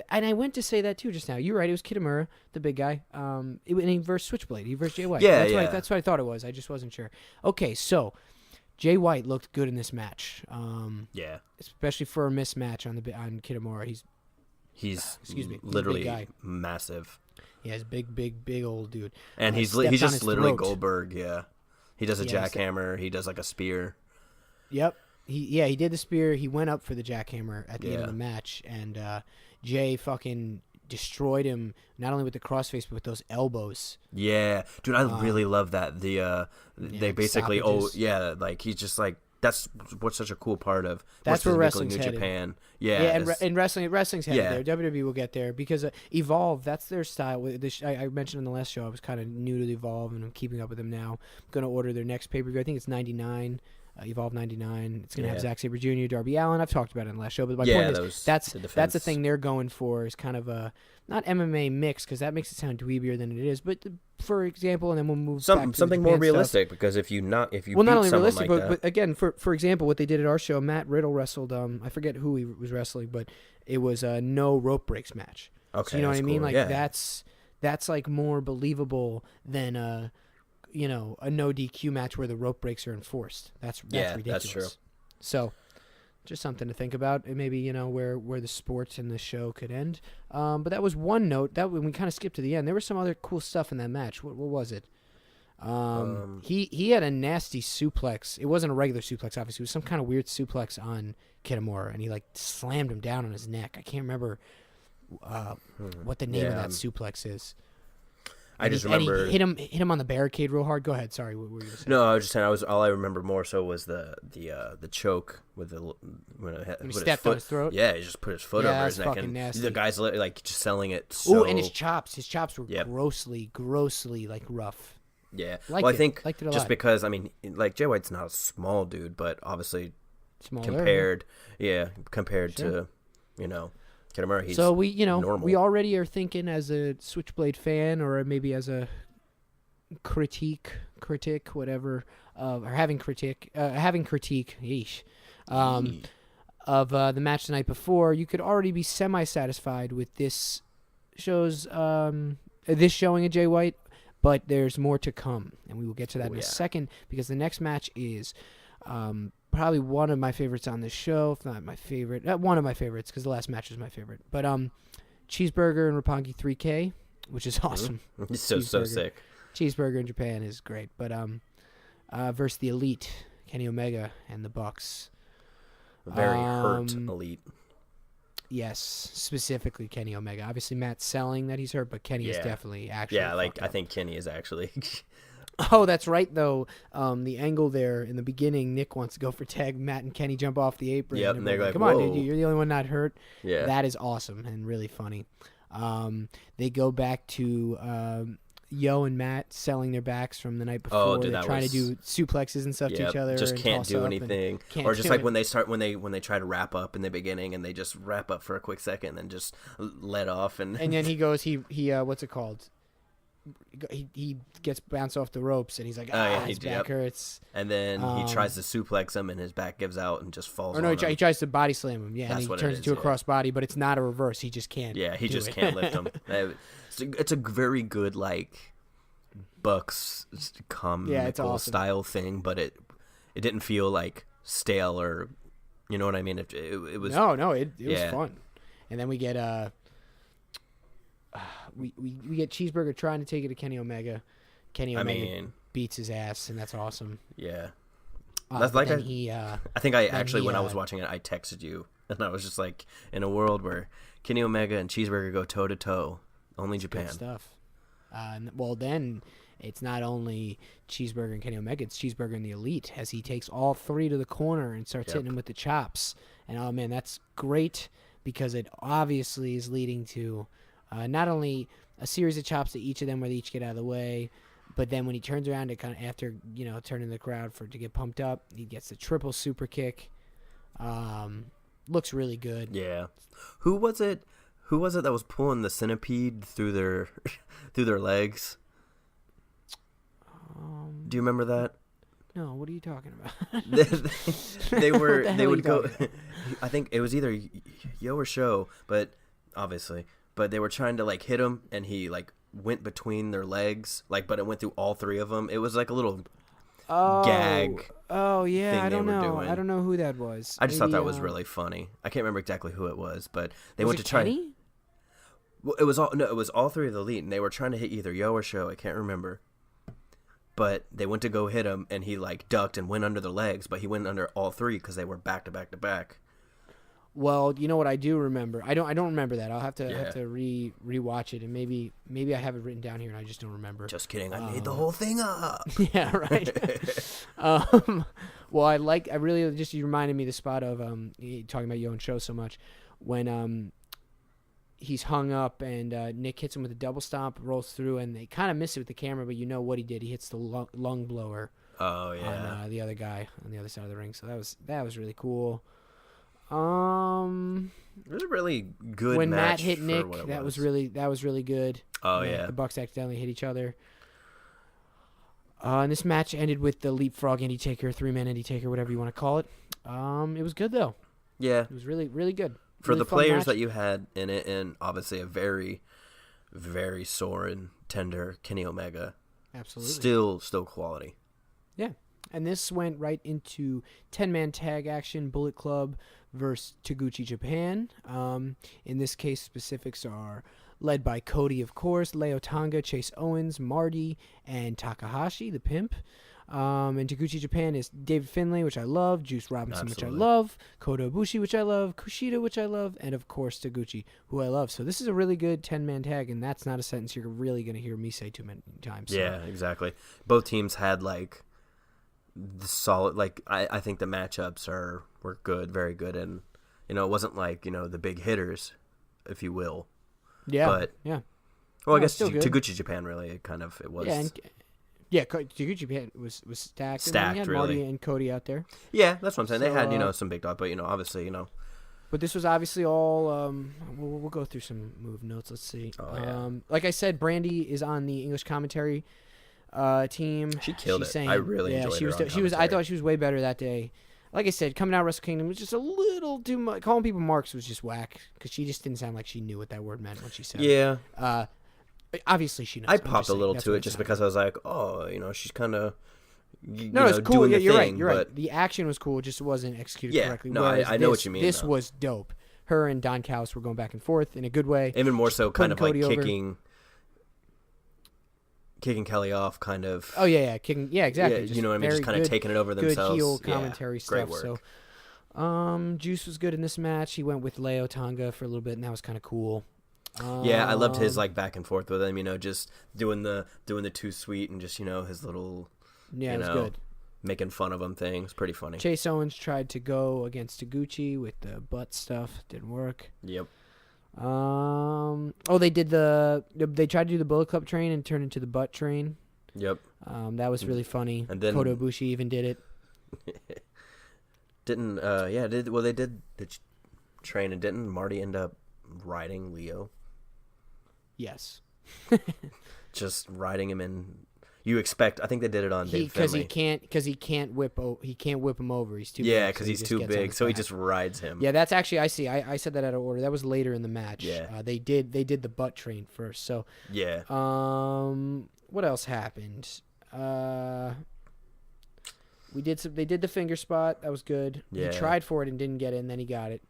A: And I went to say that too just now. You're right. It was Kitamura, the big guy. And he versed Switchblade. He versed Jay White.
B: Yeah,
A: That's what I thought it was. I just wasn't sure. Okay, so Jay White looked good in this match. Especially for a mismatch on Kitamura. He's
B: literally
A: big guy.
B: massive.
A: Yeah, he's big old dude.
B: And he's just literally Goldberg. Yeah, he does a jackhammer. He does like a spear.
A: Yep. He did the spear. He went up for the jackhammer at the end of the match, and Jay fucking destroyed him not only with the crossface but with those elbows.
B: Yeah, dude, I really love that. They basically
A: stoppages.
B: like he's just like that's what's such a cool part of
A: that's where wrestling's
B: New
A: headed.
B: Japan.
A: And wrestling's headed there. WWE will get there because Evolve, that's their style. I mentioned in the last show I was kind of new to Evolve and I'm keeping up with them now. I'm going to order their next pay-per-view. I think it's 99. Evolve 99. It's going to have Zack Sabre Jr., Darby Allin. I've talked about it in the last show, but my point is that's the thing they're going for is kind of a not MMA mix because that makes it sound dweebier than it is. But for example, and then we'll move back to
B: something more realistic stuff. Because if you not only realistic,
A: like but again, for example, what they did at our show, Matt Riddle wrestled. I forget who he was wrestling, but it was a no rope breaks match.
B: Okay,
A: so you know what I mean?
B: Cool.
A: Like that's like more believable than a no DQ match where the rope breaks are enforced. That's ridiculous.
B: That's true.
A: So, just something to think about. Maybe where the sports in the show could end. But that was one note. That when we kind of skipped to the end, there was some other cool stuff in that match. What was it? He had a nasty suplex. It wasn't a regular suplex, obviously. It was some kind of weird suplex on Kitamura, and he like slammed him down on his neck. I can't remember what the name of that suplex is.
B: I just remember
A: he hit him on the barricade real hard. Go ahead. Sorry, what were you going to say?
B: No, I was just saying. All I remember more so was the choke with when
A: he stepped on his throat.
B: Yeah, he just put his foot over his neck, and
A: nasty.
B: the guy's like just selling it. So...
A: Oh, and his chops were grossly like rough.
B: Yeah,
A: I
B: think
A: liked it a
B: just
A: lot.
B: because like Jay White's not a small dude, but obviously
A: smaller,
B: compared to Kitamura, he's normal.
A: We already are thinking as a Switchblade fan or maybe as a critic, whatever, or having critique, yeesh, of the match the night before. You could already be semi-satisfied with this showing of Jay White, but there's more to come, and we will get to that in a second because the next match is probably one of my favorites on this show, if not my favorite. One of my favorites because the last match was my favorite. But Cheeseburger and Roppongi 3K, which is awesome.
B: It's so sick.
A: Cheeseburger in Japan is great. But versus the Elite, Kenny Omega and the Bucks.
B: Very hurt Elite.
A: Yes, specifically Kenny Omega. Obviously, Matt's selling that he's hurt, but Kenny is definitely actually.
B: Yeah, I think Kenny is actually.
A: Oh, that's right, though. The angle there in the beginning, Nick wants to go for tag. Matt and Kenny jump off the apron.
B: Yep, and they're like,
A: come
B: whoa.
A: on, dude, you're the only one not hurt.
B: Yeah.
A: That is awesome and really funny. They go back to Yo and Matt selling their backs from the night before.
B: Oh, dude,
A: they're trying to do suplexes and stuff to each other.
B: Just
A: and
B: can't do anything. Or just like when they try to wrap up in the beginning and they just wrap up for a quick second and then just let off. And
A: then he goes, he what's it called? He gets bounced off the ropes and he's like, his back hurts.
B: And then he tries to suplex him and his back gives out and just falls.
A: Or no, he tries to body slam him. Yeah,
B: That's
A: and he turns into a crossbody, but it's not a reverse. He just can't.
B: Yeah, he just can't lift him. It's a very good Bucks comical
A: awesome.
B: style thing, but it didn't feel like stale or you know what I mean. It was
A: it was fun. And then we get we get Cheeseburger trying to take it to Kenny Omega. Kenny Omega beats his ass, and that's awesome.
B: Yeah, that's like
A: I
B: think I actually when I was watching it, I texted you, and I was just like, in a world where Kenny Omega and Cheeseburger go toe to toe, only Japan
A: good stuff. Well, then it's not only Cheeseburger and Kenny Omega; it's Cheeseburger and the Elite as he takes all three to the corner and starts hitting him with the chops. And oh man, that's great because it obviously is leading to. Not only a series of chops to each of them where they each get out of the way, but then when he turns around to kind of after turning the crowd to get pumped up, he gets the triple super kick. Looks really good.
B: Yeah. Who was it that was pulling the centipede through their legs? Do you remember that?
A: No, what are you talking about?
B: they would go. I think it was either Yo or Show, but obviously, but they were trying to like hit him, and he like went between their legs, like, but it went through all three of them. It was like a little gag.
A: Oh yeah,
B: thing
A: I don't
B: they were
A: know.
B: doing.
A: I don't know who that was.
B: I just thought
A: Maybe,
B: that was really funny. I can't remember exactly who it was, but they
A: was
B: went
A: it
B: to try.
A: Kenny?
B: Well, it was all three of the elite, and they were trying to hit either Yo or Show. I can't remember. But they went to go hit him, and he like ducked and went under the legs, but he went under all three because they were back to back to back.
A: Well, you know what I do remember. I don't remember that. I'll have to
B: Yeah.
A: rewatch it, and maybe I have it written down here and I just don't remember.
B: Just kidding. I made the whole thing up.
A: Yeah, right. Well, I really just you reminded me the spot of talking about Yo and Show so much when he's hung up and Nick hits him with a double stomp, rolls through, and they kind of miss it with the camera, but you know what he did. He hits the lung blower.
B: Oh yeah.
A: On the other guy on the other side of the ring. So that was really cool.
B: It was a really good
A: when
B: match
A: Matt hit
B: for
A: Nick,
B: what it
A: that was really good.
B: Oh yeah.
A: The Bucks accidentally hit each other. And this match ended with the leapfrog Indy Taker, 3-man Indy Taker, whatever you want to call it. It was good though.
B: Yeah.
A: It was really good.
B: For
A: Really
B: the
A: fun
B: players
A: match.
B: that you had in it, and obviously a very, very sore and tender Kenny Omega,
A: Absolutely.
B: still quality.
A: Yeah. And this went right into 10-man tag action, Bullet Club versus Taguchi Japan. In this case, specifics are led by Cody, of course, Leo Tonga, Chase Owens, Marty, and Takahashi, the pimp. And Taguchi Japan is David Finlay, which I love, Juice Robinson,
B: Absolutely.
A: which I love, Kota Ibushi, which I love, Kushida, which I love, and of course Taguchi, who I love. So this is a really good 10-man tag, and that's not a sentence you're really going to hear me say too many times. So.
B: Yeah, exactly. Both teams had like the solid. Like I think the matchups were good, very good, and it wasn't like the big hitters, if you will.
A: Yeah.
B: But
A: yeah.
B: well, I
A: No,
B: guess
A: still good.
B: Taguchi Japan really it was.
A: Yeah, Taguchi Japan was stacked. And then
B: Stacked,
A: we had
B: really.
A: Marty and Cody out there.
B: Yeah, that's what I'm saying. They
A: So,
B: had some big dog, but obviously
A: But this was obviously all. We'll go through some move notes. Let's see.
B: Oh, yeah.
A: Like I said, Brandy is on the English commentary team.
B: She killed
A: She's
B: it. I really enjoyed
A: she
B: her
A: was.
B: on
A: She was. I
B: commentary.
A: thought she was way better that day. Like I said, coming out of Wrestle Kingdom was just a little too much. Calling people marks was just whack because she just didn't sound like she knew what that word meant when she said it.
B: Yeah.
A: Obviously she knows.
B: I
A: I'm
B: popped
A: just
B: a
A: saying,
B: little
A: that's
B: to
A: what
B: it just
A: sounded
B: because I was like, oh, she's kind of
A: No, it's cool.
B: doing
A: Yeah,
B: the
A: you're
B: thing,
A: right. You're right.
B: but
A: The action was cool. It just wasn't executed
B: Yeah,
A: correctly.
B: no,
A: Whereas
B: I know what
A: this-
B: you mean,
A: This
B: though.
A: was dope. Her and Don Callis were going back and forth in a good way.
B: even more so kind
A: putting
B: of like
A: Cody over.
B: kicking Kelly off, kind of.
A: Oh yeah, kicking. Yeah, exactly.
B: Yeah,
A: Just
B: you know what I mean? Just
A: very
B: kind of
A: good-
B: taking it over
A: good
B: themselves.
A: heel
B: Yeah,
A: commentary
B: great
A: stuff.
B: work.
A: So, Juice was good in this match. He went with Leo Tonga for a little bit, and that was kind of cool.
B: Yeah, I loved his like back and forth with him. Just doing the too sweet and just his little
A: Yeah, it was good.
B: making fun of him thing. It's pretty funny.
A: Chase Owens tried to go against Taguchi with the butt stuff. Didn't work.
B: Yep.
A: They did they tried to do the Bullet Club train and turn into the butt train.
B: Yep.
A: That was really funny.
B: And then-
A: Kota Ibushi even did it.
B: Didn't they did the train, and didn't Marty end up riding Leo?
A: Yes.
B: Just riding him in. You expect? I think they did it on Dave
A: Because
B: Finlay.
A: he can't whip him over. He's too
B: Yeah,
A: big.
B: because
A: so he
B: he's
A: just
B: too
A: gets on
B: big,
A: his
B: so he
A: back.
B: just rides him.
A: Yeah, that's actually I said that out of order. That was later in the match.
B: Yeah.
A: They did the butt train first. So
B: Yeah.
A: what else happened? They did the finger spot. That was good.
B: Yeah.
A: He tried for it and didn't get it, and then he got it.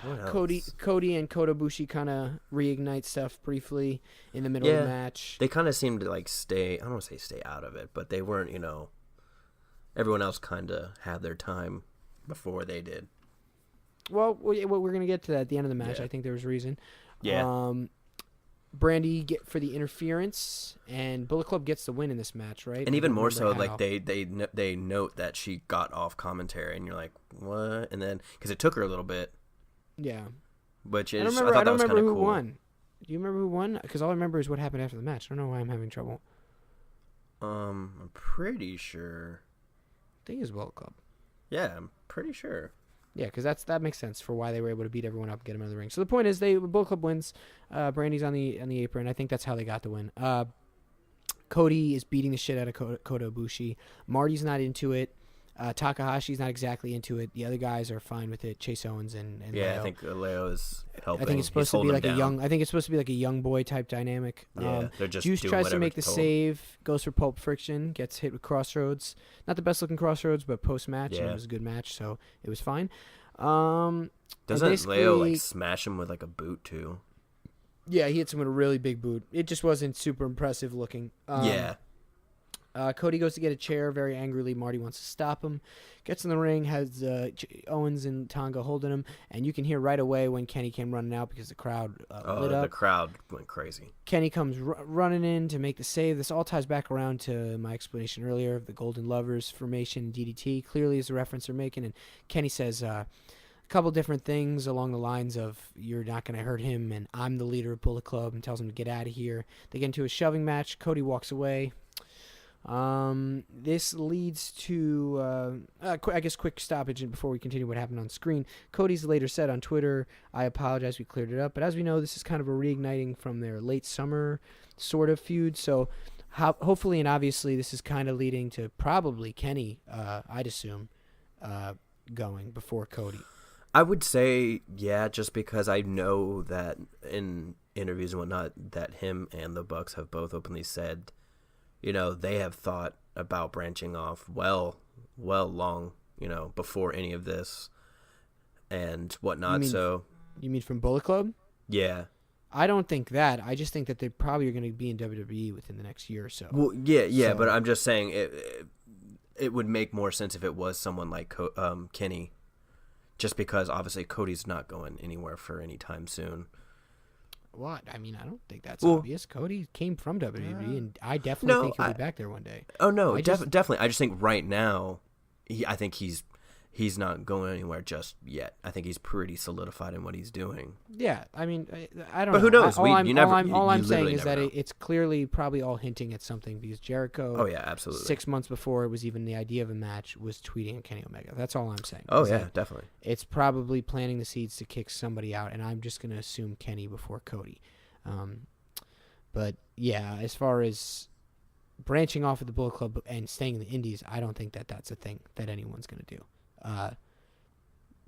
B: What else?
A: Cody and Kota Ibushi kind of reignite stuff briefly in the middle of the
B: Yeah.
A: match.
B: They kind of seemed to like stay. I don't want to say stay out of it, but they weren't. Everyone else kind of had their time before they did.
A: Well, we're gonna get to that at the end of the match.
B: Yeah.
A: I think there was reason.
B: Yeah.
A: Brandy get for the interference, and Bullet Club gets the win in this match, right?
B: And
A: I
B: even
A: don't
B: more so,
A: remember
B: like
A: how.
B: they note that she got off commentary, and you're like, what? And then because it took her a little bit,
A: Yeah.
B: which
A: I
B: is
A: don't
B: I
A: remember.
B: thought
A: I
B: that
A: don't
B: was kind
A: remember
B: of
A: who
B: cool.
A: won. Do you remember who won? Because all I remember is what happened after the match. I don't know why I'm having trouble.
B: I'm pretty sure.
A: I think it's Bullet Club.
B: Yeah, I'm pretty sure.
A: Yeah, because that makes sense for why they were able to beat everyone up and get them out of the ring. So the point is, Bullet Club wins. Brandy's on the apron. I think that's how they got the win. Cody is beating the shit out of Kota Ibushi. Marty's not into it. Takahashi's not exactly into it. The other guys are fine with it. Chase Owens and
B: Yeah,
A: Leo.
B: I think Leo is helping.
A: I think it's supposed to be like a young. I think it's supposed to be like a young boy type dynamic.
B: Yeah, they're just
A: Juice
B: doing
A: tries to
B: whatever's
A: make the
B: told.
A: save, goes for Pulp Friction, gets hit with Crossroads. Not the best looking Crossroads, but post match,
B: Yeah.
A: it was a good match, so it was fine.
B: Doesn't Leo like smash him with like a boot too?
A: Yeah, he hits him with a really big boot. It just wasn't super impressive looking.
B: Yeah.
A: Cody goes to get a chair very angrily. Marty wants to stop him. Gets in the ring, has Owens and Tonga holding him, and you can hear right away when Kenny came running out because the crowd lit up.
B: The crowd went crazy.
A: Kenny comes running in to make the save. This all ties back around to my explanation earlier of the Golden Lovers formation, DDT. Clearly is the reference they're making, and Kenny says a couple different things along the lines of, you're not going to hurt him, and I'm the leader of Bullet Club, and tells him to get out of here. They get into a shoving match. Cody walks away. This leads to, I guess, quick stoppage before we continue what happened on screen. Cody's later said on Twitter, I apologize, we cleared it up. But as we know, this is kind of a reigniting from their late summer sort of feud. So hopefully and obviously this is kind of leading to probably Kenny, I'd assume, going before Cody.
B: I would say, yeah, just because I know that in interviews and whatnot that him and the Bucks have both openly said, you know, they have thought about branching off well long, you know, before any of this and whatnot.
A: You mean from Bullet Club?
B: Yeah.
A: I don't think that. I just think that they probably are going to be in WWE within the next year or so.
B: Well, yeah, but I'm just saying it would make more sense if it was someone like Kenny, just because obviously Cody's not going anywhere for any time soon.
A: What? I mean, I don't think that's obvious. Cody came from WWE, and I definitely think he'll be back there one day.
B: Oh, no, definitely. I just think right now, I think he's not going anywhere just yet. I think he's pretty solidified in what he's doing.
A: Yeah, I mean, I don't know.
B: But who knows?
A: All I'm saying
B: literally
A: is that
B: know.
A: it's clearly probably all hinting at something, because Jericho,
B: oh yeah, absolutely,
A: 6 months before it was even the idea of a match, was tweeting at Kenny Omega. That's all I'm saying.
B: Oh yeah, definitely.
A: It's probably planting the seeds to kick somebody out, and I'm just going to assume Kenny before Cody. But yeah, as far as branching off of the Bullet Club and staying in the Indies, I don't think that that's a thing that anyone's going to do.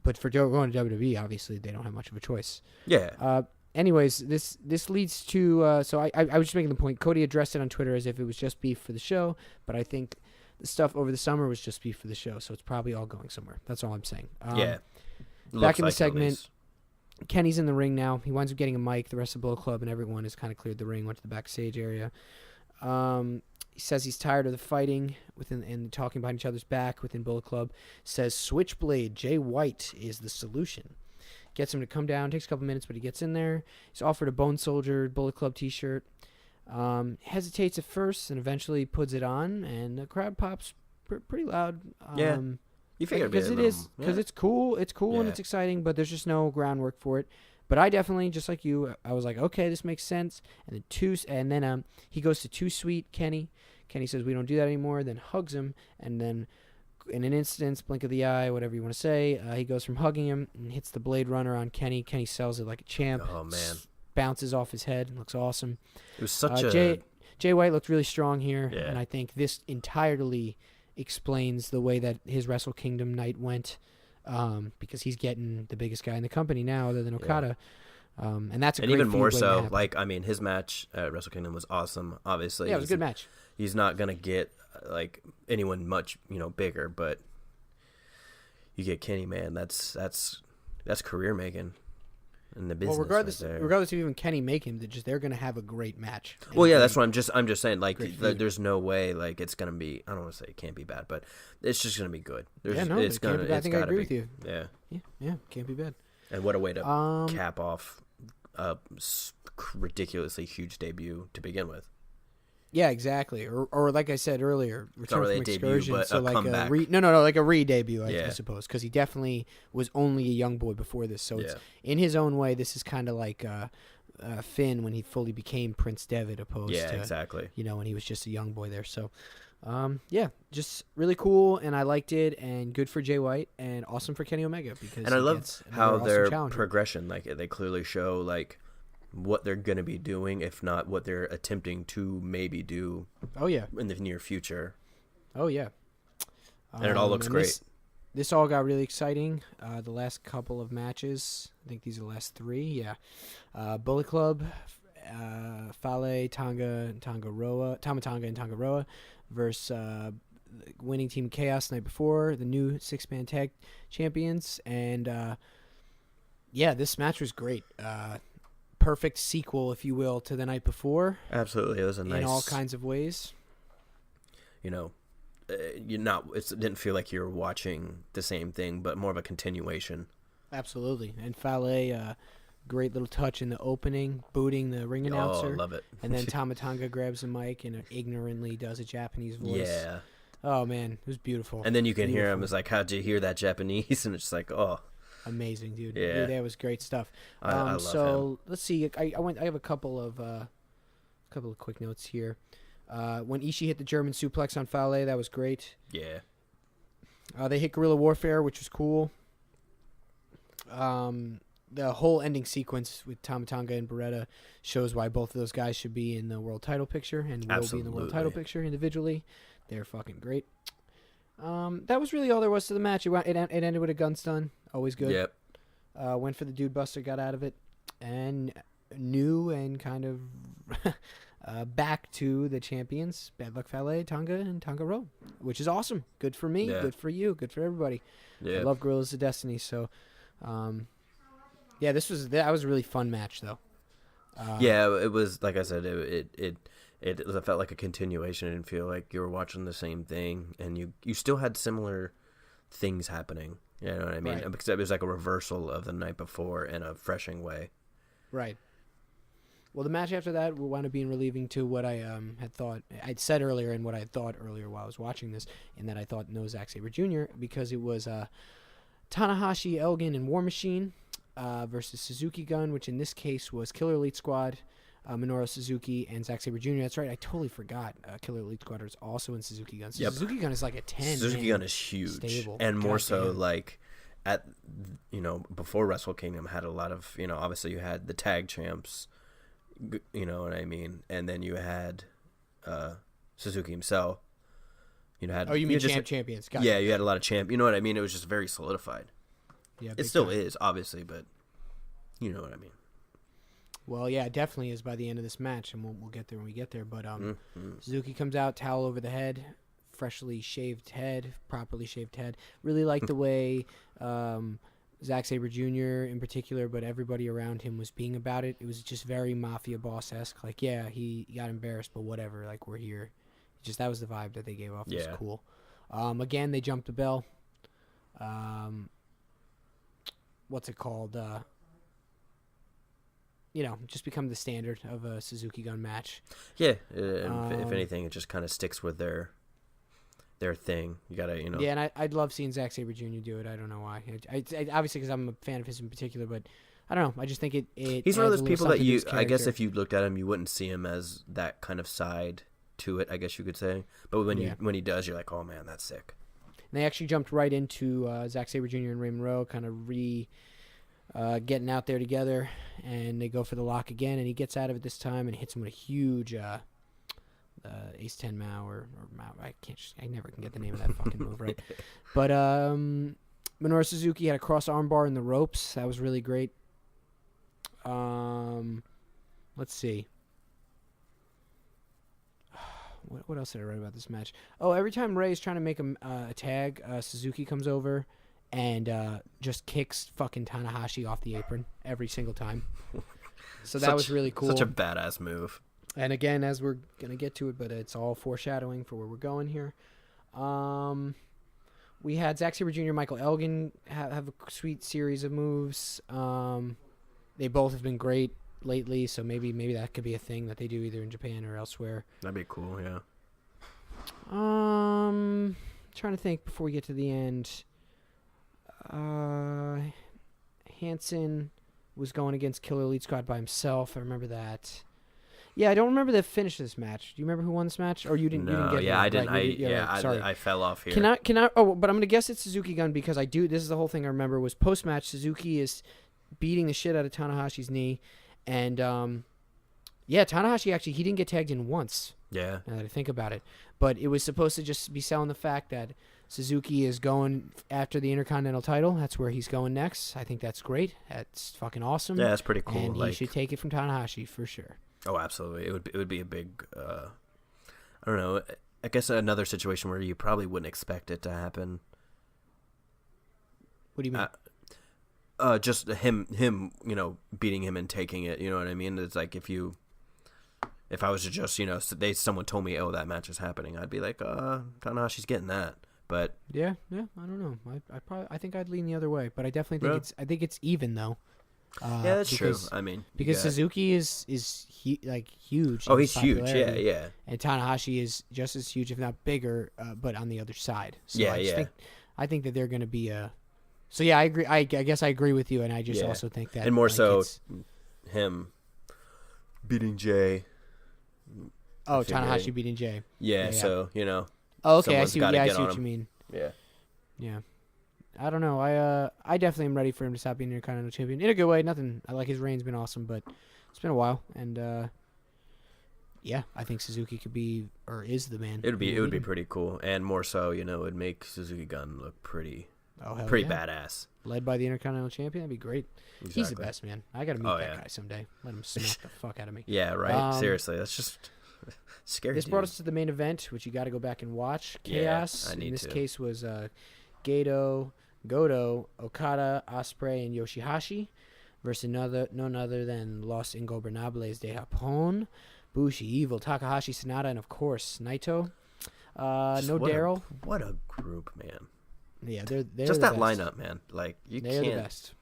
A: But for going to WWE, obviously they don't have much of a choice.
B: Yeah.
A: Anyways, this leads to so I was just making the point. Cody addressed it on Twitter as if it was just beef for the show, but I think the stuff over the summer was just beef for the show, so it's probably all going somewhere. That's all I'm saying.
B: Yeah.
A: Back in the segment, Kenny's in the ring now. He winds up getting a mic. The rest of the Bullet Club and everyone has kind of cleared the ring, went to the backstage area. He says he's tired of the fighting and talking behind each other's back within Bullet Club. Says Switchblade Jay White is the solution. Gets him to come down. Takes a couple minutes, but he gets in there. He's offered a Bone Soldier Bullet Club t-shirt. Hesitates at first and eventually puts it on, and the crowd pops pretty loud.
B: Yeah. You figured
A: because it's cool. It's cool and it's exciting, but there's just no groundwork for it. But I definitely, just like you, I was like, okay, this makes sense. And then he goes to Too Sweet Kenny. Kenny says we don't do that anymore. Then hugs him, and then in an instant, blink of the eye, whatever you want to say, he goes from hugging him and hits the Blade Runner on Kenny. Kenny sells it like a champ.
B: Oh man,
A: bounces off his head. Looks awesome.
B: It was such
A: Jay White looked really strong here,
B: yeah.
A: And I think this entirely explains the way that his Wrestle Kingdom night went, because he's getting the biggest guy in the company now, other than Okada, and that's a great
B: even more so.
A: Like,
B: I mean, his match at Wrestle Kingdom was awesome. Obviously,
A: yeah, it was a good match.
B: He's not gonna get like anyone much bigger, but you get Kenny, man. That's career making in the business.
A: Well, regardless of even Kenny making him, they're gonna have a great match.
B: Well, yeah, that's what I'm just saying. Like, there's no way like it's gonna be. I don't want to say it can't be bad, but it's just gonna be good.
A: It's gonna. I think I agree with you.
B: Yeah,
A: can't be bad.
B: And what a way to cap off a ridiculously huge debut to begin with.
A: Yeah, exactly. Or like I said earlier, return
B: really
A: from excursion.
B: Debut, but
A: so
B: a
A: like
B: comeback.
A: like a re-debut, I suppose, because he definitely was only a young boy before this. So it's, in his own way, this is kind of like Finn when he fully became Prince Devitt, opposed to
B: exactly.
A: When he was just a young boy there. So just really cool, and I liked it, and good for Jay White, and awesome for Kenny Omega, because
B: and I love how their progression, like they clearly show like what they're going to be doing, if not what they're attempting to maybe do.
A: Oh yeah,
B: in the near future.
A: Oh yeah.
B: And it all looks great.
A: This all got really exciting. The last couple of matches, I think these are the last 3. Yeah, Bullet Club, Fale, Tama Tonga, and Tonga versus winning Team Chaos the night before, the new 6-man tag champions, and this match was great. Perfect sequel, if you will, to the night before.
B: Absolutely, it was a nice,
A: in all kinds of ways.
B: It didn't feel like you were watching the same thing, but more of a continuation.
A: Absolutely, and Fale, great little touch in the opening, booting the ring announcer.
B: Oh, love it.
A: And then Tama Tonga grabs a mic and ignorantly does a Japanese voice.
B: Yeah.
A: Oh man, it was beautiful.
B: And then you can hear him. It's like, how'd you hear that Japanese? And it's like, oh,
A: amazing, dude.
B: Yeah,
A: that was great stuff.
B: I love him.
A: Let's see. I have a couple of quick notes here. When Ishii hit the German suplex on Fale, that was great.
B: Yeah.
A: They hit Guerrilla Warfare, which was cool. The whole ending sequence with Tama Tonga and Beretta shows why both of those guys should be in the world title picture and will be in the world title picture individually. They're fucking great. That was really all there was to the match. It ended with a gun stun. Always good.
B: Yep.
A: Went for the Dude Buster, got out of it. And new and kind of back to the champions, Bad Luck Fale, Tonga, and Tonga Row, which is awesome. Good for me. Yeah. Good for you. Good for everybody. Yeah. I love Gorillas of Destiny. So, that was a really fun match, though.
B: It was, like I said, it felt like a continuation. I didn't feel like you were watching the same thing, and you still had similar things happening. You know what I mean? Right. Because it was like a reversal of the night before in a freshing way.
A: Right. Well, the match after that will wind up being relieving to what I had thought. I'd said earlier and what I had thought earlier while I was watching this, and that I thought no Zack Sabre Jr., because it was Tanahashi, Elgin, and War Machine versus Suzuki Gun, which in this case was Killer Elite Squad, Minoru Suzuki, and Zack Sabre Jr. That's right. I totally forgot. Killer Elite Squad is also in Suzuki Gun. So yep. Suzuki Gun is like a 10.
B: Suzuki Gun is huge.
A: Stable.
B: And more so like at, before Wrestle Kingdom had a lot of, obviously you had the tag champs, you know what I mean? And then you had Suzuki himself.
A: You mean champions? Got
B: you had a lot of champ. You know what I mean? It was just very solidified.
A: Yeah,
B: it still is, obviously, but you know what I mean.
A: Well, yeah, it definitely is by the end of this match, and we'll get there when we get there. But Suzuki comes out, towel over the head, freshly shaved head, properly shaved head. Really like the way Zack Sabre Jr. in particular, but everybody around him was being about it. It was just very Mafia boss-esque. Like, yeah, he got embarrassed, but whatever. Like, we're here. Just that was the vibe that they gave off. It was cool. Again, they jumped the bell. What's it called? Just become the standard of a Suzuki Gun match.
B: Yeah, if anything, it just kind of sticks with their thing. You gotta,
A: Yeah, and I'd love seeing Zack Sabre Jr. do it. I don't know why. I obviously because I'm a fan of his in particular, but I don't know. I just think it
B: he's one of those people that I guess if you looked at him, you wouldn't see him as that kind of side to it, I guess you could say. But when he does, you're like, oh man, that's sick.
A: And they actually jumped right into Zack Sabre Jr. and Raymond Rowe, kind of getting out there together, and they go for the lock again, and he gets out of it this time and hits him with a huge Ace 10 Mao or Mao. I never can get the name of that fucking move right. But Minoru Suzuki had a cross armbar in the ropes. That was really great. Let's see. What else did I write about this match? Oh, every time Ray is trying to make a tag, Suzuki comes over and just kicks fucking Tanahashi off the apron every single time. So that was really cool.
B: Such a badass move.
A: And again, as we're going to get to it, but it's all foreshadowing for where we're going here. We had Zack Sabre Jr. and Michael Elgin have a sweet series of moves. They both have been great lately, so maybe that could be a thing that they do either in Japan or elsewhere.
B: That'd be cool, yeah.
A: Trying to think before we get to the end. Hansen was going against Killer Elite Squad by himself. I remember that. Yeah, I don't remember the finish of this match. Do you remember who won this match? Or you didn't?
B: No,
A: you didn't get
B: yeah,
A: it,
B: I didn't.
A: Right? Sorry.
B: I fell off here.
A: Can I? Oh, but I'm gonna guess it's Suzuki Gun because I do. This is the whole thing I remember was post match. Suzuki is beating the shit out of Tanahashi's knee, and Tanahashi actually he didn't get tagged in once.
B: Yeah.
A: Now that I think about it, but it was supposed to just be selling the fact that Suzuki is going after the Intercontinental title. That's where he's going next. I think that's great. That's fucking awesome.
B: Yeah, that's pretty cool.
A: And he should take it from Tanahashi for sure.
B: Oh, absolutely. It would be a big. I don't know. I guess another situation where you probably wouldn't expect it to happen.
A: What do you mean?
B: Just him, beating him and taking it. You know what I mean? It's like if I was to just, someone told me, oh, that match is happening, I'd be like, Tanahashi's getting that. But
A: yeah, I don't know. I think I'd lean the other way, but I definitely think I think it's even though.
B: Yeah, that's true. I mean,
A: because Suzuki is huge.
B: Oh, he's huge. Yeah.
A: And Tanahashi is just as huge, if not bigger, but on the other side. So I think that they're going to be a. So yeah, I agree. I guess I agree with you, and I just also think that,
B: and more so, him beating Jay.
A: Oh, Tanahashi beating Jay.
B: Yeah. So
A: Oh, okay. I see what you mean.
B: Yeah.
A: Yeah. I don't know. I definitely am ready for him to stop being Intercontinental Champion in a good way. Nothing. I like his reign's been awesome, but it's been a while, and yeah, I think Suzuki could be or is the man.
B: It would be pretty cool, and more so, it'd make Suzuki Gun look pretty badass.
A: Led by the Intercontinental Champion, that'd be great. Exactly. He's the best, man. I gotta meet that guy someday. Let him smack the fuck out of me.
B: Yeah, right. Seriously, that's just scary.
A: This brought us to the main event, which you got to go back and watch. Chaos. In this case was Goto, Okada, Ospreay, and Yoshihashi versus none other than Los Ingobernables de Japón, Bushi, Evil, Takahashi, Sanada, and of course Naito. No Daryl.
B: What a group, man.
A: Yeah, they're
B: just
A: the
B: that
A: best.
B: lineup, man. Like
A: they're
B: can't.
A: The best.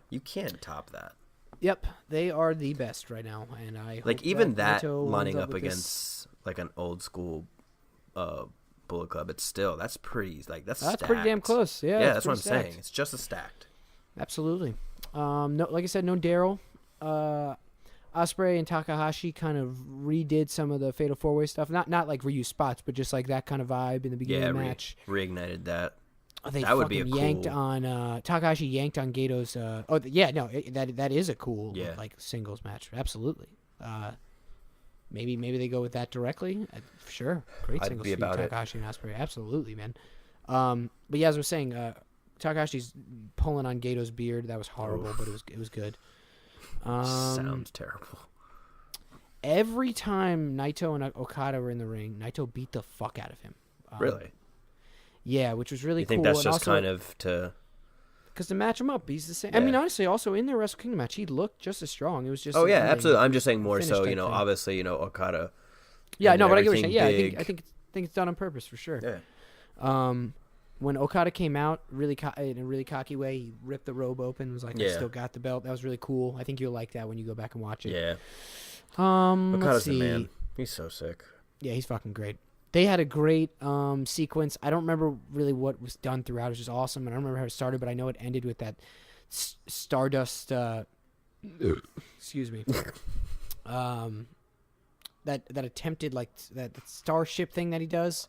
B: You can't top that.
A: Yep, they are the best right now, and I
B: like
A: hope
B: even
A: that
B: lining up against like an old school Bullet Club. It's still that's pretty
A: pretty damn close. Yeah,
B: that's what I'm saying. It's just as stacked.
A: Absolutely. No, like I said, no Daryl. Ospreay and Takahashi kind of redid some of the Fatal 4-Way stuff. Not like reused spots, but just like that kind of vibe in the beginning of the match.
B: Reignited that.
A: They
B: that would be a
A: yanked
B: cool...
A: on Takahashi yanked on Gato's. That is a cool like singles match. Absolutely. Maybe they go with that directly. Sure, great singles feud. Takahashi and Ospreay. Absolutely, man. But yeah, as I was saying, Takahashi's pulling on Gato's beard. That was horrible, but it was good.
B: Sounds terrible.
A: Every time Naito and Okada were in the ring, Naito beat the fuck out of him.
B: Really?
A: Yeah, which was really
B: cool. You think that's just kind of to...
A: Because to match him up, he's the same. Yeah. I mean, honestly, also in the Wrestle Kingdom match, he looked just as strong. It was just...
B: Oh, yeah, absolutely. I'm just saying more so, obviously, Okada...
A: Yeah, no, but I get what you're saying. Yeah, I think it's done on purpose, for sure.
B: Yeah.
A: When Okada came out in a really cocky way, he ripped the robe open, was like, I still got the belt. That was really cool. I think you'll like that when you go back and watch it.
B: Yeah.
A: Okada's
B: the man. He's so sick.
A: Yeah, he's fucking great. They had a great sequence. I don't remember really what was done throughout. It was just awesome. And I don't remember how it started, but I know it ended with that Stardust. Excuse me. That attempted like that starship thing that he does.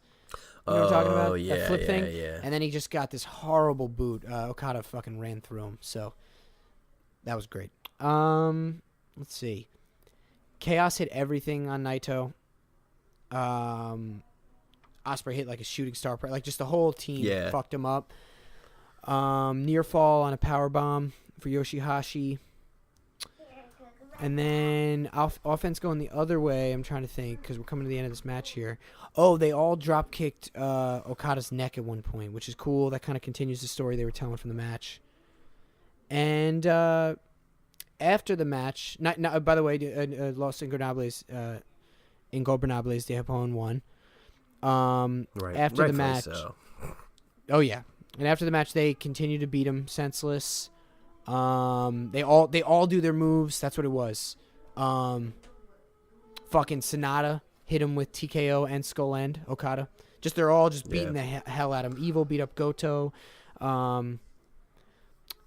A: You know what I'm talking about?
B: Yeah,
A: that flip thing.
B: Yeah.
A: And then he just got this horrible boot. Okada fucking ran through him. So that was great. Let's see. Chaos hit everything on Naito. Ospreay hit like a shooting star, like just the whole team fucked him up. Near fall on a power bomb for Yoshihashi, and then offense going the other way. I'm trying to think because we're coming to the end of this match here. Oh, they all drop kicked Okada's neck at one point, which is cool. That kind of continues the story they were telling from the match. And after the match, by the way, Los Ingobernables de Japón won.
B: Right.
A: After the match.
B: So.
A: Oh yeah, and after the match, they continue to beat him senseless. They all do their moves. That's what it was. Fucking Sonata hit him with TKO and Skull End. Okada. They're all just beating the hell out of him. Evil beat up Goto.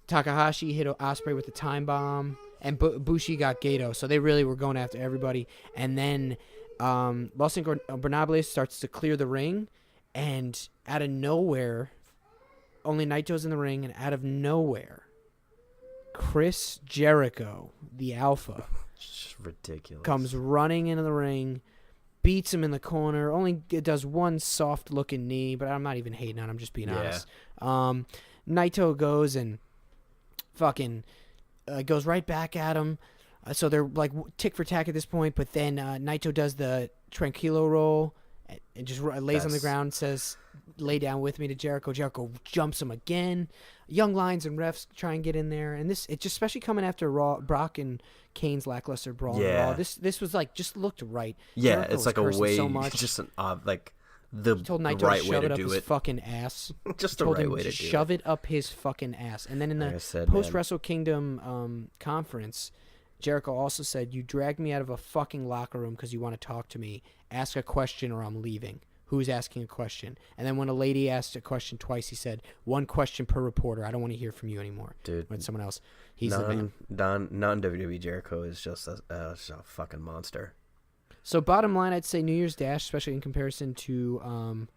A: Takahashi hit Ospreay with the time bomb, and Bushi got Gato. So they really were going after everybody. And then Los Ingobernables starts to clear the ring, and out of nowhere, only Naito's in the ring, and out of nowhere, Chris Jericho, the Alpha,
B: just ridiculous,
A: comes running into the ring, beats him in the corner. Only does one soft looking knee, but I'm not even hating on him. I'm just being honest. Naito goes and fucking goes right back at him. So they're like tick for tack at this point, but then Naito does the tranquilo roll and just lays on the ground, says, "Lay down with me" to Jericho. Jericho jumps him again. Young Lions and refs try and get in there, and it's just especially coming after Brock and Kane's lackluster brawl.
B: Yeah.
A: Raw. This was like just looked right.
B: Yeah,
A: Jericho
B: it's like a
A: cursing
B: way,
A: so much.
B: just an like the
A: He told Naito
B: right
A: to
B: way
A: shove
B: to
A: it up
B: do
A: his
B: it.
A: fucking ass.
B: Just the
A: Told
B: right
A: him
B: way
A: to
B: to do
A: shove
B: it.
A: it up his fucking ass. And then in
B: Like
A: the
B: I said,
A: post
B: man.
A: Wrestle Kingdom conference, Jericho also said, "You dragged me out of a fucking locker room because you want to talk to me. Ask a question or I'm leaving." Who's asking a question? And then when a lady asked a question twice, he said, "One question per reporter. I don't want to hear from you anymore."
B: Dude,
A: when someone else, he's the man.
B: Non-WWE Jericho is just a fucking monster.
A: So bottom line, I'd say New Year's Dash, especially in comparison to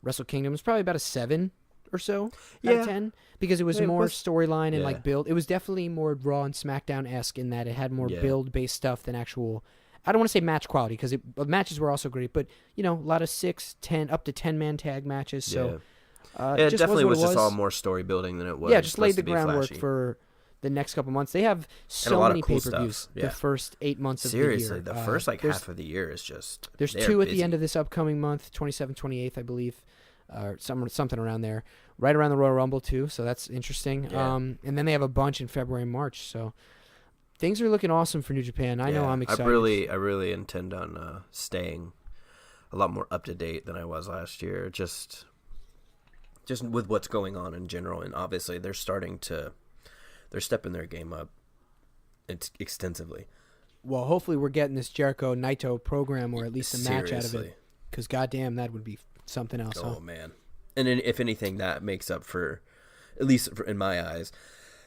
A: Wrestle Kingdom, was probably about a 7 or so out of 10, because it was more storyline and like build. It was definitely more Raw and SmackDown-esque in that it had more build-based stuff than actual. I don't want to say match quality, because matches were also great, but a lot of 6, 10, up to 10-man tag matches. So
B: it
A: just
B: definitely was
A: what it
B: just all more story building than it was.
A: Yeah, just laid the
B: supposed to be
A: groundwork
B: flashy.
A: for the next couple months. They have so
B: lot of
A: many
B: cool
A: pay-per-views
B: stuff. Yeah.
A: the first 8 months of
B: Seriously,
A: the year.
B: the first half of the year is just.
A: There's
B: they're
A: 2 at
B: busy.
A: the end of this upcoming month, 27th, 28th, I believe, or something around there. Right around the Royal Rumble too, so that's interesting.
B: Yeah.
A: And then they have a bunch in February and March, so things are looking awesome for New Japan. I know I'm excited.
B: I really intend on staying a lot more up to date than I was last year. Just with what's going on in general, and obviously they're stepping their game up extensively.
A: Well, hopefully we're getting this Jericho Naito program, or at least a match out of
B: Seriously.
A: it, because goddamn, that would be something else.
B: Oh
A: huh?
B: man! And then, if anything, that makes up for, at least in my eyes,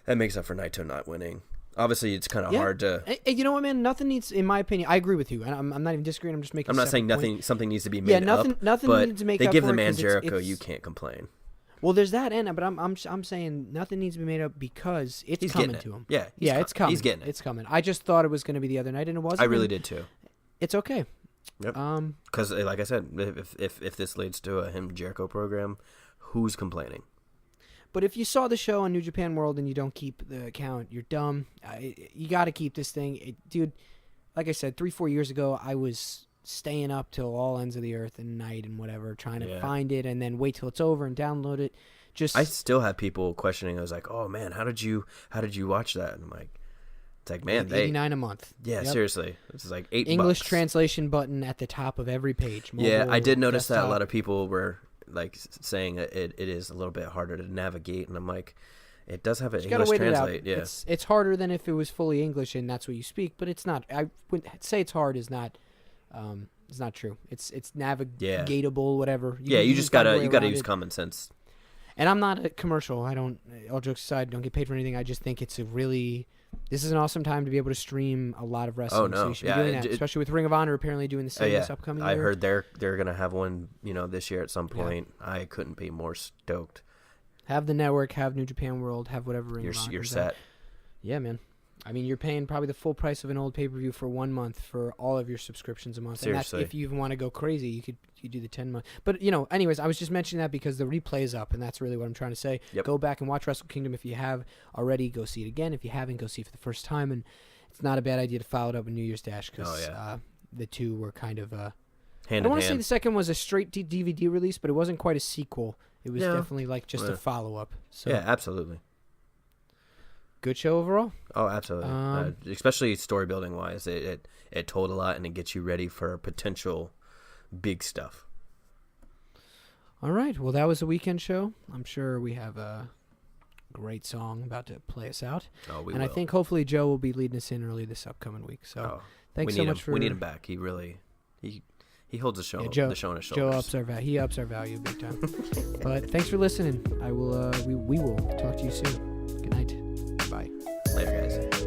B: that makes up for Naito not winning. Obviously, it's kind of hard to.
A: Hey, you know what, man? Nothing needs, in my opinion. I agree with you, and I'm not even disagreeing. I'm just making.
B: I'm not saying
A: point.
B: something needs to be made up.
A: Nothing
B: but
A: needs to make
B: they
A: up
B: give
A: for
B: the
A: it,
B: man
A: 'cause
B: Jericho.
A: it's-
B: You can't complain.
A: Well, there's that, but I'm saying nothing needs to be made up because it's
B: He's
A: coming
B: getting
A: to him.
B: Yeah,
A: It's coming.
B: He's getting it.
A: It's coming. I just thought it was going to be the other night, and it wasn't.
B: I really did too.
A: It's okay.
B: Yep. Because, like I said, if this leads to a him Jericho program, who's complaining?
A: But if you saw the show on New Japan World and you don't keep the account, you're dumb. You got to keep this thing, dude. Like I said, 3-4 years ago, I was staying up till all ends of the earth and night and whatever, trying to find it and then wait till it's over and download it.
B: I still have people questioning. I was like, "Oh man, how did you watch that?" And I'm like, "It's like, man,
A: $89 a month."
B: Yeah,
A: Yep.
B: seriously, it's like $8.
A: English translation button at the top of every page.
B: Yeah, I did notice
A: desktop.
B: that a lot of people were like saying it is a little bit harder to navigate, and I'm like, it does have an English translate. Yeah,
A: it's harder than if it was fully English and that's what you speak, but it's not. I wouldn't say it's hard. Is not. It's not true. It's navigatable, whatever.
B: You just gotta use common sense.
A: And I'm not a commercial. I don't. All jokes aside, don't get paid for anything. I just think it's this is an awesome time to be able to stream a lot of wrestling.
B: Oh no,
A: so you should be doing that, especially with Ring of Honor apparently doing the same this upcoming year.
B: I heard they're gonna have one, this year at some point. Yeah. I couldn't be more stoked.
A: Have the network, have New Japan World, have whatever Ring of Honor.
B: You're set.
A: Yeah, man. I mean, you're paying probably the full price of an old pay-per-view for 1 month for all of your subscriptions a month.
B: Seriously.
A: And that's if you even want to go crazy, you do the 10 month. But, anyways, I was just mentioning that because the replay is up, and that's really what I'm trying to say.
B: Yep.
A: Go back and watch Wrestle Kingdom if you have already. Go see it again. If you haven't, go see it for the first time. And it's not a bad idea to follow it up with New Year's Dash because the two were kind of
B: hand
A: I don't want to say the second was a straight DVD release, but it wasn't quite a sequel. It was definitely like just a follow-up. So
B: yeah, absolutely.
A: Good show overall.
B: Oh, absolutely. Especially story building wise, it told a lot and it gets you ready for potential big stuff.
A: All right. Well, that was a weekend show. I'm sure we have a great song about to play us out.
B: Oh, we
A: will. I think hopefully Joe will be leading us in early this upcoming week. So thanks so much for.
B: We need him back. He really he holds the show.
A: Joe,
B: the show on his
A: Joe
B: shoulders.
A: he ups our value big time. But thanks for listening. I will. We will talk to you soon. Good night. Bye.
B: Later, guys.